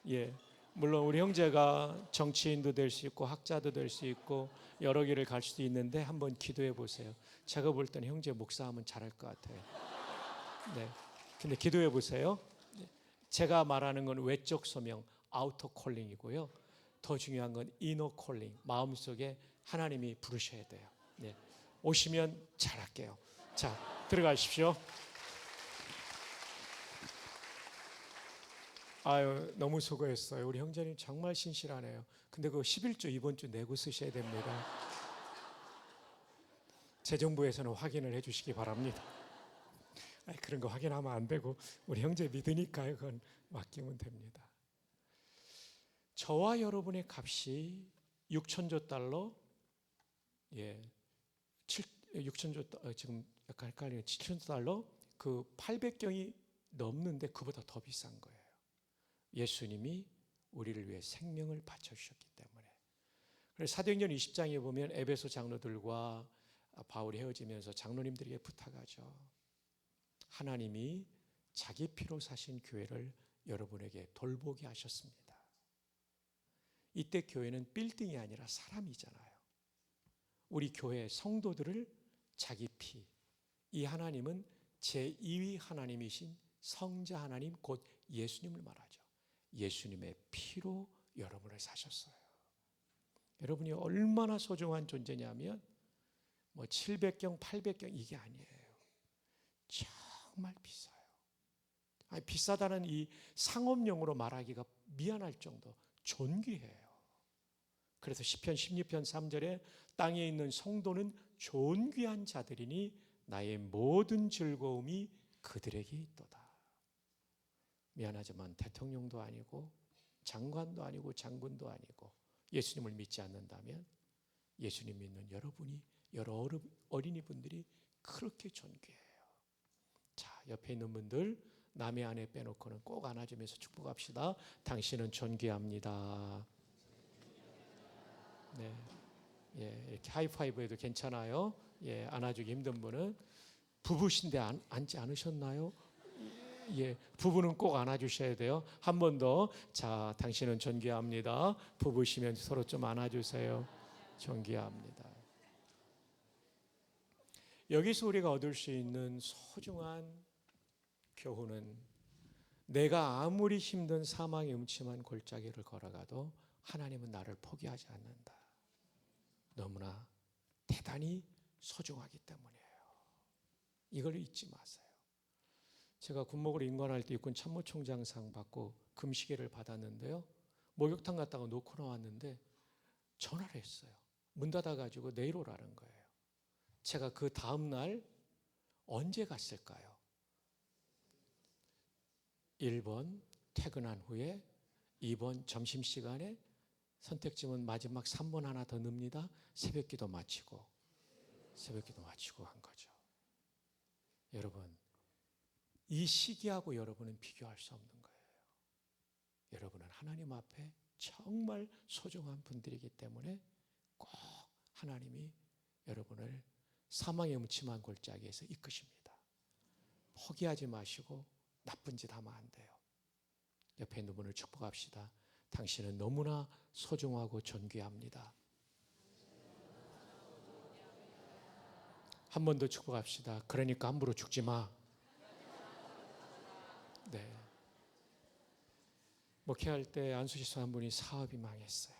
예, 물론 우리 형제가 정치인도 될 수 있고 학자도 될 수 있고 여러 길을 갈 수도 있는데 한번 기도해 보세요. 제가 볼 때는 형제 목사하면 잘할 것 같아요. 네, 근데 기도해 보세요. 제가 말하는 건 외적 소명, 아우터 콜링이고요. 더 중요한 건 이너 콜링, 마음속에 하나님이 부르셔야 돼요. 네, 오시면 잘할게요. 자, 들어가십시오. 아유, 너무 수고했어요. 우리 형제님 정말 신실하네요. 근데 그 11조 이번 주 내고 쓰셔야 됩니다. 재정부에서는 확인을 해 주시기 바랍니다. 아니, 그런 거 확인하면 안 되고 우리 형제 믿으니까요. 그건 맡기면 됩니다. 저와 여러분의 값이 6천조 달러, 예, 6천조, 지금 약간 헷갈리는 7천조 달러, 그 800경이 넘는데 그보다 더 비싼 거예요. 예수님이 우리를 위해 생명을 바쳐주셨기 때문에. 그래서 사도행전 20장에 보면 에베소 장로들과 바울이 헤어지면서 장로님들에게 부탁하죠. 하나님이 자기 피로 사신 교회를 여러분에게 돌보게 하셨습니다. 이때 교회는 빌딩이 아니라 사람이잖아요. 우리 교회 성도들을 자기 피, 이 하나님은 제2위 하나님이신 성자 하나님 곧 예수님을 말하죠. 예수님의 피로 여러분을 사셨어요. 여러분이 얼마나 소중한 존재냐면 뭐 700경, 800경 이게 아니에요. 정말 비싸요. 아니, 비싸다는 이 상업용으로 말하기가 미안할 정도 존귀해요. 그래서 시편 16편 3절에 땅에 있는 성도는 존귀한 자들이니 나의 모든 즐거움이 그들에게 있도다. 미안하지만 대통령도 아니고 장관도 아니고 장군도 아니고 예수님을 믿지 않는다면 예수님 믿는 여러분이, 여러 어린이분들이 그렇게 존귀해요. 자, 옆에 있는 분들 남의 아내 빼놓고는 꼭 안아주면서 축복합시다. 당신은 존귀합니다. 네, 예, 이렇게 하이파이브 해도 괜찮아요. 예, 안아주기 힘든 분은 부부신데 앉지 않으셨나요? 예, 부부는 꼭 안아주셔야 돼요. 한 번 더. 자, 당신은 존귀합니다. 부부시면 서로 좀 안아주세요. 존귀합니다. 여기서 우리가 얻을 수 있는 소중한 교훈은 내가 아무리 힘든 사망의 음침한 골짜기를 걸어가도 하나님은 나를 포기하지 않는다. 너무나 대단히 소중하기 때문이에요. 이걸 잊지 마세요. 제가 군목으로 임관할 때 육군 참모총장상 받고 금시계를 받았는데요. 목욕탕 갔다가 놓고 나왔는데 전화를 했어요. 문 닫아가지고 내일 오라는 거예요. 제가 그 다음 날 언제 갔을까요? 1번 퇴근한 후에, 2번 점심시간에, 선택지문 마지막 3번 하나 더 넣습니다. 새벽기도 마치고 한 거죠. 여러분, 이 시기하고 여러분은 비교할 수 없는 거예요. 여러분은 하나님 앞에 정말 소중한 분들이기 때문에 꼭 하나님이 여러분을 사망의 음침한 골짜기에서 이끄십니다. 포기하지 마시고 나쁜 짓 하면 안 돼요. 옆에 있는 분을 축복합시다. 당신은 너무나 소중하고 존귀합니다. 한 번 더 축복합시다. 그러니까 함부로 죽지 마. 네. 목회할 때 안수지사 한 분이 사업이 망했어요.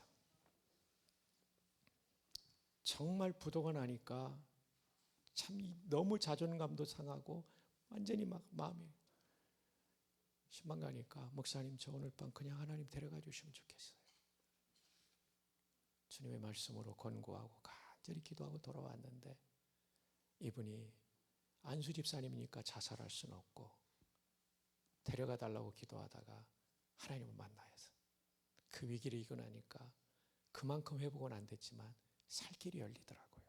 정말 부도가 나니까 참 너무 자존감도 상하고 완전히 막 마음이 실망가니까, 목사님 저 오늘 밤 그냥 하나님 데려가 주시면 좋겠어요. 주님의 말씀으로 권고하고 간절히 기도하고 돌아왔는데, 이분이 안수 집사님이니까 자살할 수는 없고 데려가 달라고 기도하다가 하나님을 만나야 해서 그 위기를 이겨나니까 그만큼 회복은 안 됐지만 살 길이 열리더라고요.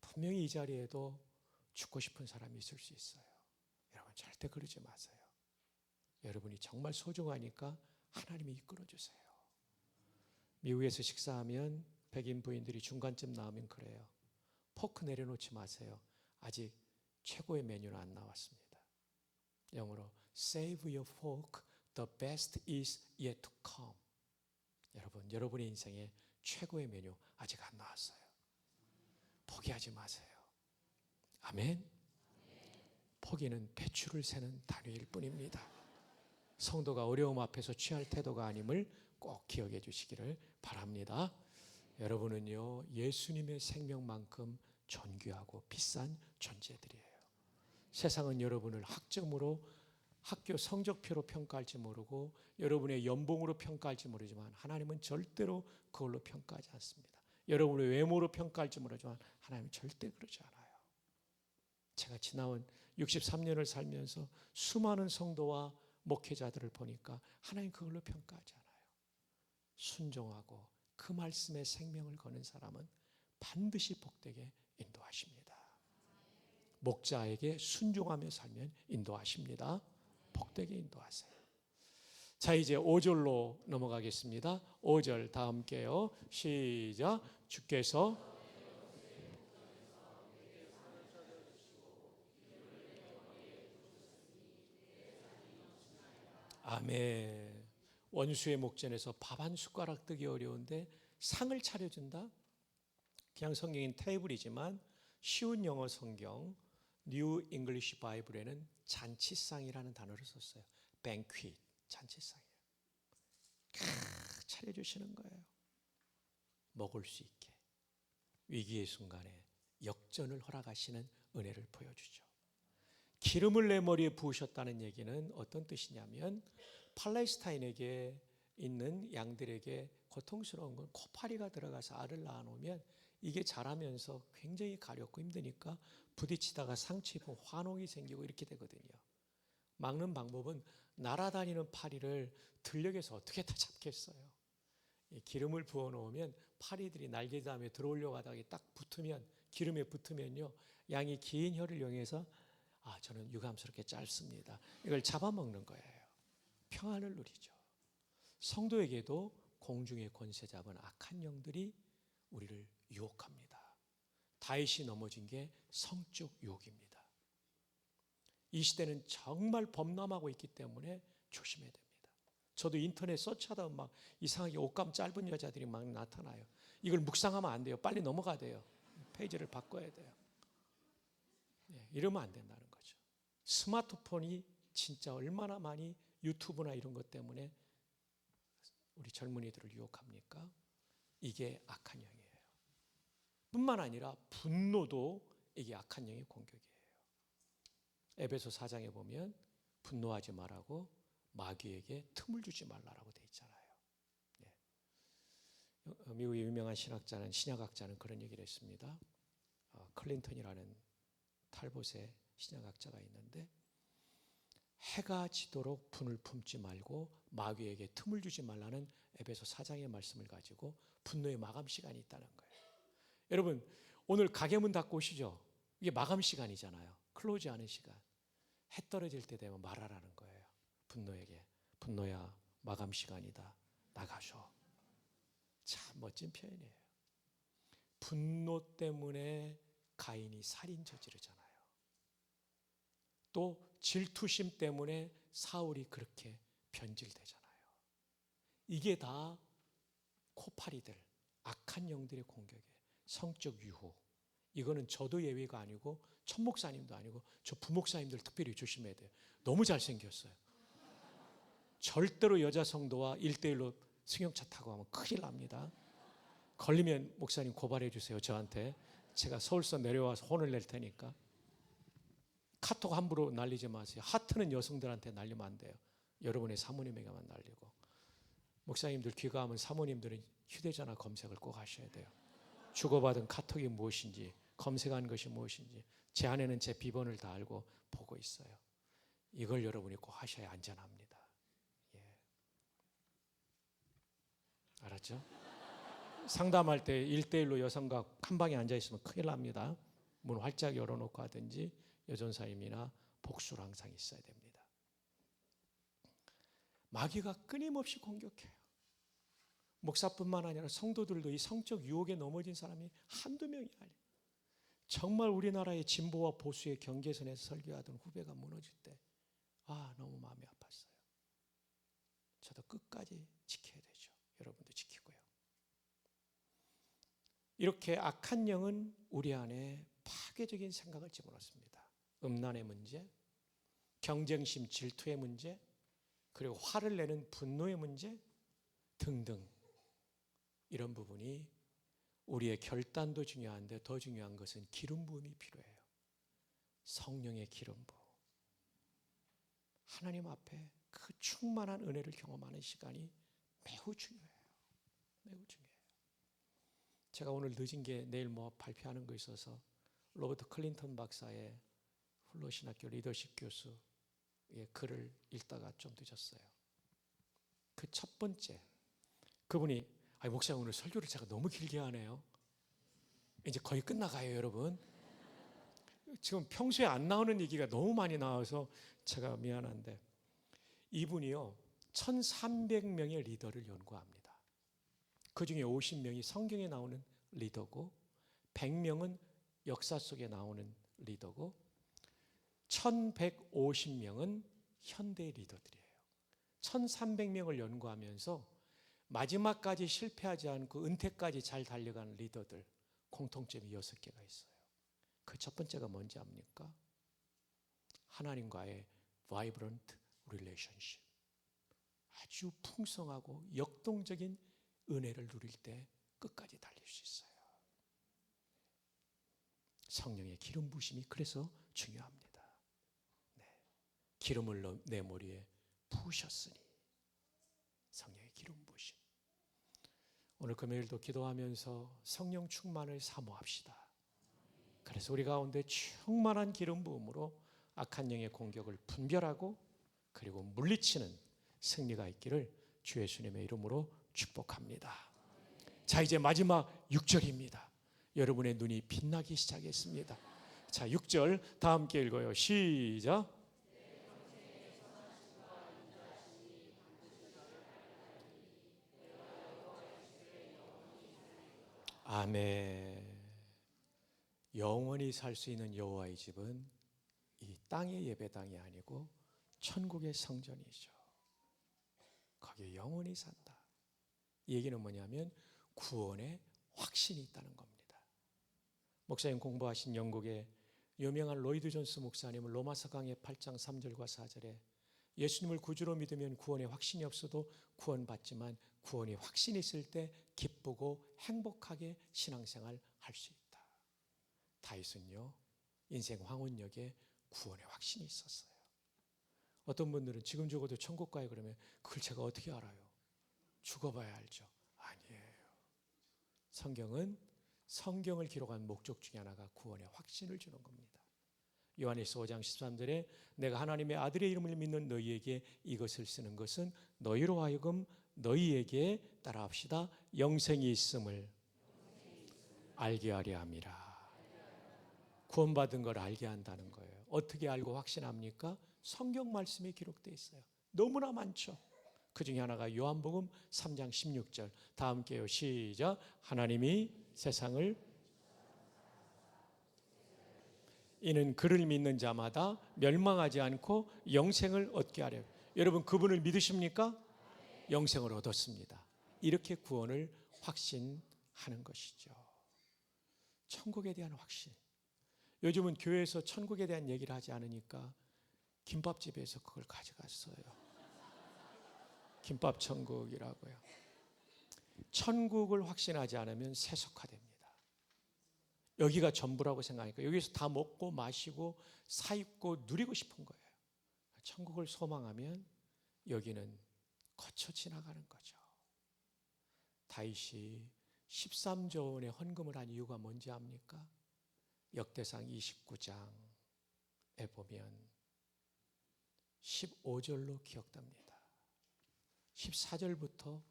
분명히 이 자리에도 죽고 싶은 사람이 있을 수 있어요. 여러분 절대 그러지 마세요. 여러분이 정말 소중하니까 하나님이 이끌어주세요. 미국에서 식사하면 백인 부인들이 중간쯤 나오면 그래요. 포크 내려놓지 마세요. 아직 최고의 메뉴는 안 나왔습니다. 영어로 Save your fork, the best is yet to come. 여러분, 여러분의 인생에 최고의 메뉴 아직 안 나왔어요. 포기하지 마세요. 아멘. 포기는 배추를 세는 단위일 뿐입니다. 성도가 어려움 앞에서 취할 태도가 아님을 꼭 기억해 주시기를 바랍니다. 여러분은요, 예수님의 생명만큼 존귀하고 비싼 존재들이에요. 세상은 여러분을 학점으로, 학교 성적표로 평가할지 모르고 여러분의 연봉으로 평가할지 모르지만 하나님은 절대로 그걸로 평가하지 않습니다. 여러분의 외모로 평가할지 모르지만 하나님은 절대 그러지 않아요. 제가 지나온 63년을 살면서 수많은 성도와 목회자들을 보니까 하나님 그걸로 평가하지 않아요. 순종하고 그 말씀에 생명을 거는 사람은 반드시 복되게 인도하십니다. 목자에게 순종하며 살면 인도하십니다. 복되게 인도하세요. 자, 이제 5절로 넘어가겠습니다. 5절 다 함께요. 시작. 주께서 아멘. 원수의 목전에서 밥 한 숟가락 뜨기 어려운데 상을 차려준다? 그냥 성경인 테이블이지만 쉬운 영어 성경 뉴 잉글리시 바이블에는 잔치상이라는 단어를 썼어요. banquet, 잔치상이에요. 차려주시는 거예요. 먹을 수 있게 위기의 순간에 역전을 허락하시는 은혜를 보여주죠. 기름을 내 머리에 부으셨다는 얘기는 어떤 뜻이냐면, 팔레스타인에게 있는 양들에게 고통스러운 건 코파리가 들어가서 알을 낳아놓으면 이게 자라면서 굉장히 가렵고 힘드니까 부딪히다가 상처 입고 환옥이 생기고 이렇게 되거든요. 막는 방법은 날아다니는 파리를 들녘에서 어떻게 다 잡겠어요. 기름을 부어 놓으면 파리들이 날개담에 들어오려고 하다가 딱 붙으면, 기름에 붙으면요, 양이 긴 혀를 이용해서 저는 유감스럽게 짧습니다, 이걸 잡아먹는 거예요. 평안을 누리죠. 성도에게도 공중의 권세 잡은 악한 영들이 우리를 유혹합니다. 다윗이 넘어진 게 성적 유혹입니다. 이 시대는 정말 범람하고 있기 때문에 조심해야 됩니다. 저도 인터넷 서치하다 보면 막 이상하게 옷감 짧은 여자들이 막 나타나요. 이걸 묵상하면 안 돼요. 빨리 넘어가야 돼요. 페이지를 바꿔야 돼요. 이러면 안 된다는 거죠. 스마트폰이 진짜 얼마나 많이 유튜브나 이런 것 때문에 우리 젊은이들을 유혹합니까? 이게 악한 영이에요. 뿐만 아니라 분노도 이게 악한 영의 공격이에요. 에베소 4장에 보면 분노하지 말라고 마귀에게 틈을 주지 말라라고 돼 있잖아요. 미국의 유명한 신학학자는 그런 얘기를 했습니다. 클린턴이라는 탈봇의 신학학자가 있는데, 해가 지도록 분을 품지 말고 마귀에게 틈을 주지 말라는 에베소 4장의 말씀을 가지고 분노의 마감 시간이 있다는 거예요. 여러분, 오늘 가게 문 닫고 오시죠? 이게 마감 시간이잖아요. 클로즈하는 시간. 해 떨어질 때 되면 말하라는 거예요. 분노에게. 분노야, 마감 시간이다. 나가셔. 참 멋진 표현이에요. 분노 때문에 가인이 살인 저지르잖아요. 또 질투심 때문에 사울이 그렇게 변질되잖아요. 이게 다 코파리들, 악한 영들의 공격이에요. 성적 유혹. 이거는 저도 예외가 아니고 천 목사님도 아니고 저 부목사님들 특별히 조심해야 돼요. 너무 잘생겼어요. 절대로 여자 성도와 1대1로 승용차 타고 가면 큰일 납니다. 걸리면 목사님 고발해 주세요. 저한테. 제가 서울서 내려와서 혼을 낼 테니까. 카톡 함부로 날리지 마세요. 하트는 여성들한테 날리면 안 돼요. 여러분의 사모님에게만 날리고. 목사님들 귀가하면 사모님들은 휴대전화 검색을 꼭 하셔야 돼요. 주고받은 카톡이 무엇인지, 검색한 것이 무엇인지. 제 아내는 제 비번을 다 알고 보고 있어요. 이걸 여러분이 꼭 하셔야 안전합니다. 예. 알았죠? 상담할 때 1대1로 여성과 한 방에 앉아있으면 큰일 납니다. 문 활짝 열어놓고 하든지 여전사님이나 복수를 항상 있어야 됩니다. 마귀가 끊임없이 공격해요. 목사뿐만 아니라 성도들도 이 성적 유혹에 넘어진 사람이 한두 명이 아니에요. 정말 우리나라의 진보와 보수의 경계선에서 설교하던 후배가 무너질 때 너무 마음이 아팠어요. 저도 끝까지 지켜야 되죠. 여러분도 지키고요. 이렇게 악한 영은 우리 안에 파괴적인 생각을 집어넣습니다. 음란의 문제, 경쟁심, 질투의 문제, 그리고 화를 내는 분노의 문제 등등, 이런 부분이 우리의 결단도 중요한데 더 중요한 것은 기름 부음이 필요해요. 성령의 기름 부음. 하나님 앞에 그 충만한 은혜를 경험하는 시간이 매우 중요해요. 매우 중요해요. 제가 오늘 늦은 게 내일 발표하는 거 있어서 로버트 클린턴 박사의 훌로신학교 리더십 교수의 글을 읽다가 좀 늦었어요. 그 첫 번째, 그분이 목사님 오늘 설교를 제가 너무 길게 하네요. 이제 거의 끝나가요, 여러분. 지금 평소에 안 나오는 얘기가 너무 많이 나와서 제가 미안한데, 이분이요 1300명의 리더를 연구합니다. 그 중에 50명이 성경에 나오는 리더고 100명은 역사 속에 나오는 리더고 1150명은 현대 리더들이에요. 1300명을 연구하면서 마지막까지 실패하지 않고 은퇴까지 잘 달려가는 리더들 공통점이 6개가 있어요. 그 첫 번째가 뭔지 압니까? 하나님과의 vibrant relationship. 아주 풍성하고 역동적인 은혜를 누릴 때 끝까지 달릴 수 있어요. 성령의 기름 부심이 그래서 중요합니다. 네. 기름을 내 머리에 부으셨으니. 성령의 기름 부심. 오늘 금요일도 기도하면서 성령 충만을 사모합시다. 그래서 우리 가운데 충만한 기름 부음으로 악한 영의 공격을 분별하고 그리고 물리치는 승리가 있기를 주 예수님의 이름으로 축복합니다. 자, 이제 마지막 6절입니다. 여러분의 눈이 빛나기 시작했습니다. 자, 6절 다 함께 읽어요. 시작. 아멘. 영원히 살 수 있는 여호와의 집은 이 땅의 예배당이 아니고 천국의 성전이죠. 거기에 영원히 산다. 이 얘기는 뭐냐면 구원의 확신이 있다는 겁니다. 목사님 공부하신 영국의 유명한 로이드 존스 목사님은 로마서 강의 8장 3절과 4절에 예수님을 구주로 믿으면 구원의 확신이 없어도 구원받지만 구원이 확신이 있을 때 기쁘고 행복하게 신앙생활 할 수 있다. 다윗은요 인생 황혼역에 구원의 확신이 있었어요. 어떤 분들은 지금 죽어도 천국 가요 그러면 그걸 제가 어떻게 알아요? 죽어봐야 알죠. 아니에요. 성경은 성경을 기록한 목적 중에 하나가 구원의 확신을 주는 겁니다. 요한일서 5장 13절에 내가 하나님의 아들의 이름을 믿는 너희에게 이것을 쓰는 것은 너희로 하여금 너희에게 따라합시다. 영생이 있음을 알게 하려 함이라. 구원받은 걸 알게 한다는 거예요. 어떻게 알고 확신합니까? 성경 말씀이 기록되어 있어요. 너무나 많죠. 그 중에 하나가 요한복음 3장 16절. 다 함께요. 시작. 하나님이 세상을 이는 그를 믿는 자마다 멸망하지 않고 영생을 얻게 하려. 여러분 그분을 믿으십니까? 영생을 얻었습니다. 이렇게 구원을 확신하는 것이죠. 천국에 대한 확신. 요즘은 교회에서 천국에 대한 얘기를 하지 않으니까 김밥집에서 그걸 가져갔어요. 김밥 천국이라고요. 천국을 확신하지 않으면 세속화됩니다. 여기가 전부라고 생각하니까 여기서 다 먹고 마시고 사입고 누리고 싶은 거예요. 천국을 소망하면 여기는 거쳐 지나가는 거죠. 다윗이 13조 원의 헌금을 한 이유가 뭔지 압니까? 역대상 29장에 보면 15절로 기억됩니다. 14절부터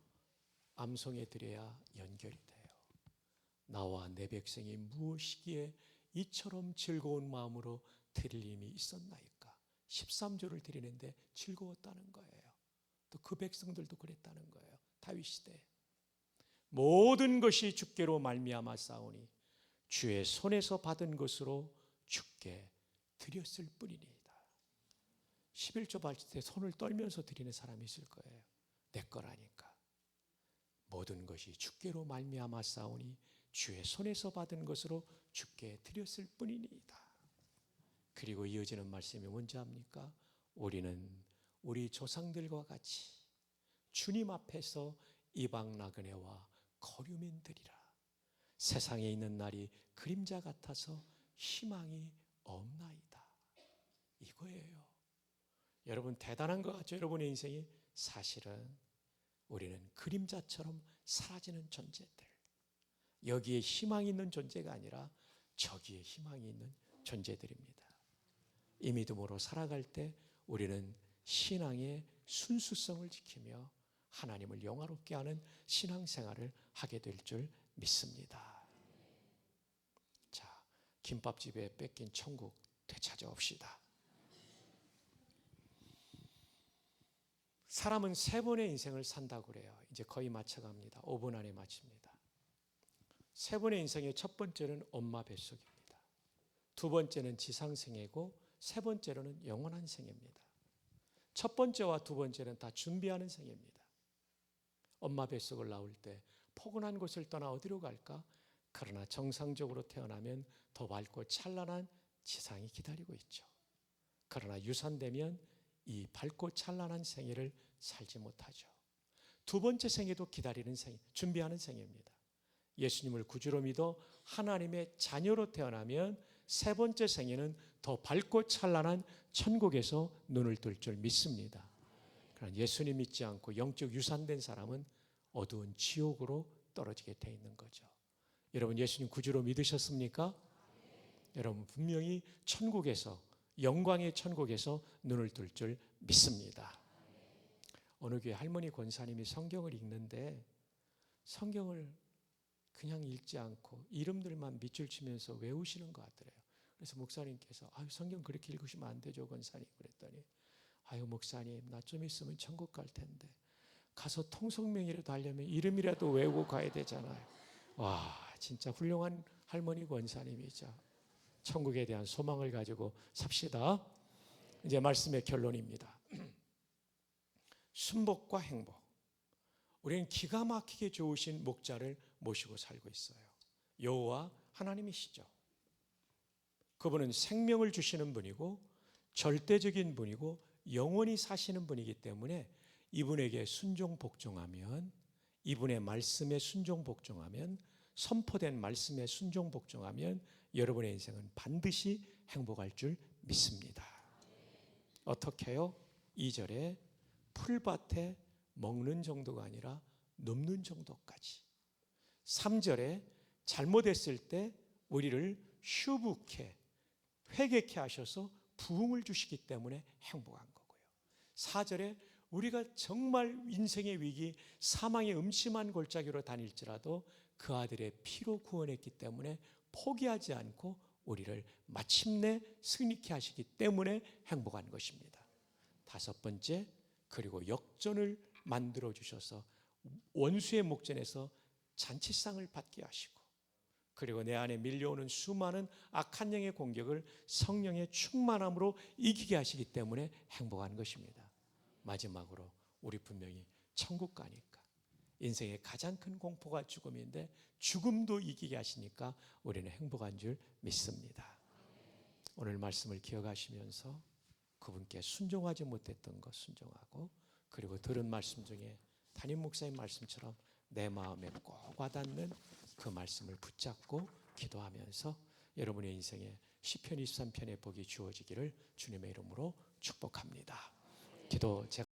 암송해 드려야 연결이 돼요. 나와 내 백성이 무엇이기에 이처럼 즐거운 마음으로 드릴 힘이 있었나이까. 13조를 드리는데 즐거웠다는 거예요. 또 그 백성들도 그랬다는 거예요. 다윗 시대 모든 것이 주께로 말미암아 싸우니 주의 손에서 받은 것으로 주께 드렸을 뿐이니이다. 11조 받을 때 손을 떨면서 드리는 사람이 있을 거예요. 내 거라니까. 모든 것이 주께로 말미암아 싸우니 주의 손에서 받은 것으로 주께 드렸을 뿐이니이다. 그리고 이어지는 말씀이 뭔지 압니까? 우리는 우리 조상들과 같이 주님 앞에서 이방 나그네와 거류민들이라. 세상에 있는 날이 그림자 같아서 희망이 없나이다. 이거예요. 여러분 대단한 것 같죠? 여러분의 인생이 사실은 우리는 그림자처럼 사라지는 존재들. 여기에 희망이 있는 존재가 아니라 저기에 희망이 있는 존재들입니다. 이 믿음으로 살아갈 때 우리는 신앙의 순수성을 지키며 하나님을 영화롭게 하는 신앙생활을 하게 될 줄 믿습니다. 자, 김밥집에 뺏긴 천국 되찾아옵시다. 사람은 3번의 인생을 산다고 그래요. 이제 거의 마쳐갑니다. 5분 안에 마칩니다. 3번의 인생의 첫 번째는 엄마 뱃속입니다. 두 번째는 지상생애고 세 번째로는 영원한 생애입니다. 첫 번째와 두 번째는 다 준비하는 생애입니다. 엄마 뱃속을 나올 때 포근한 곳을 떠나 어디로 갈까? 그러나 정상적으로 태어나면 더 밝고 찬란한 지상이 기다리고 있죠. 그러나 유산되면 이 밝고 찬란한 생애를 살지 못하죠. 두 번째 생애도 기다리는 생애, 준비하는 생애입니다. 예수님을 구주로 믿어 하나님의 자녀로 태어나면 세 번째 생애는 더 밝고 찬란한 천국에서 눈을 뜰 줄 믿습니다. 그러나 예수님 믿지 않고 영적 유산된 사람은 어두운 지옥으로 떨어지게 돼 있는 거죠. 여러분 예수님 구주로 믿으셨습니까? 여러분 분명히 천국에서 영광의 천국에서 눈을 뜰 줄 믿습니다. 어느 교회 할머니 권사님이 성경을 읽는데 성경을 그냥 읽지 않고 이름들만 밑줄 치면서 외우시는 것 같더래요. 그래서 목사님께서 성경 그렇게 읽으시면 안 되죠 권사님 그랬더니 목사님 나 좀 있으면 천국 갈 텐데 가서 통성명이라도 하려면 이름이라도 외우고 가야 되잖아요. 와 진짜 훌륭한 할머니 권사님이죠. 천국에 대한 소망을 가지고 삽시다. 이제 말씀의 결론입니다. 순복과 행복. 우리는 기가 막히게 좋으신 목자를 모시고 살고 있어요. 여호와 하나님이시죠. 그분은 생명을 주시는 분이고 절대적인 분이고 영원히 사시는 분이기 때문에 이분에게 순종 복종하면, 이분의 말씀에 순종 복종하면, 선포된 말씀에 순종 복종하면 여러분의 인생은 반드시 행복할 줄 믿습니다. 어떻게요? 2절에 풀밭에 먹는 정도가 아니라 넘는 정도까지. 3절에 잘못했을 때 우리를 휴복해 회개케 하셔서 부흥을 주시기 때문에 행복한 거고요. 4절에 우리가 정말 인생의 위기, 사망의 음침한 골짜기로 다닐지라도 그 아들의 피로 구원했기 때문에 포기하지 않고 우리를 마침내 승리케 하시기 때문에 행복한 것입니다. 5번째, 그리고 역전을 만들어 주셔서 원수의 목전에서 잔치상을 받게 하시고, 그리고 내 안에 밀려오는 수많은 악한 영의 공격을 성령의 충만함으로 이기게 하시기 때문에 행복한 것입니다. 마지막으로 우리 분명히 천국 가니까 인생의 가장 큰 공포가 죽음인데 죽음도 이기게 하시니까 우리는 행복한 줄 믿습니다. 오늘 말씀을 기억하시면서 그분께 순종하지 못했던 것 순종하고, 그리고 들은 말씀 중에 담임 목사님 말씀처럼 내 마음에 꼭 와닿는 그 말씀을 붙잡고 기도하면서 여러분의 인생에 시편 23편의 복이 주어지기를 주님의 이름으로 축복합니다. 기도 제가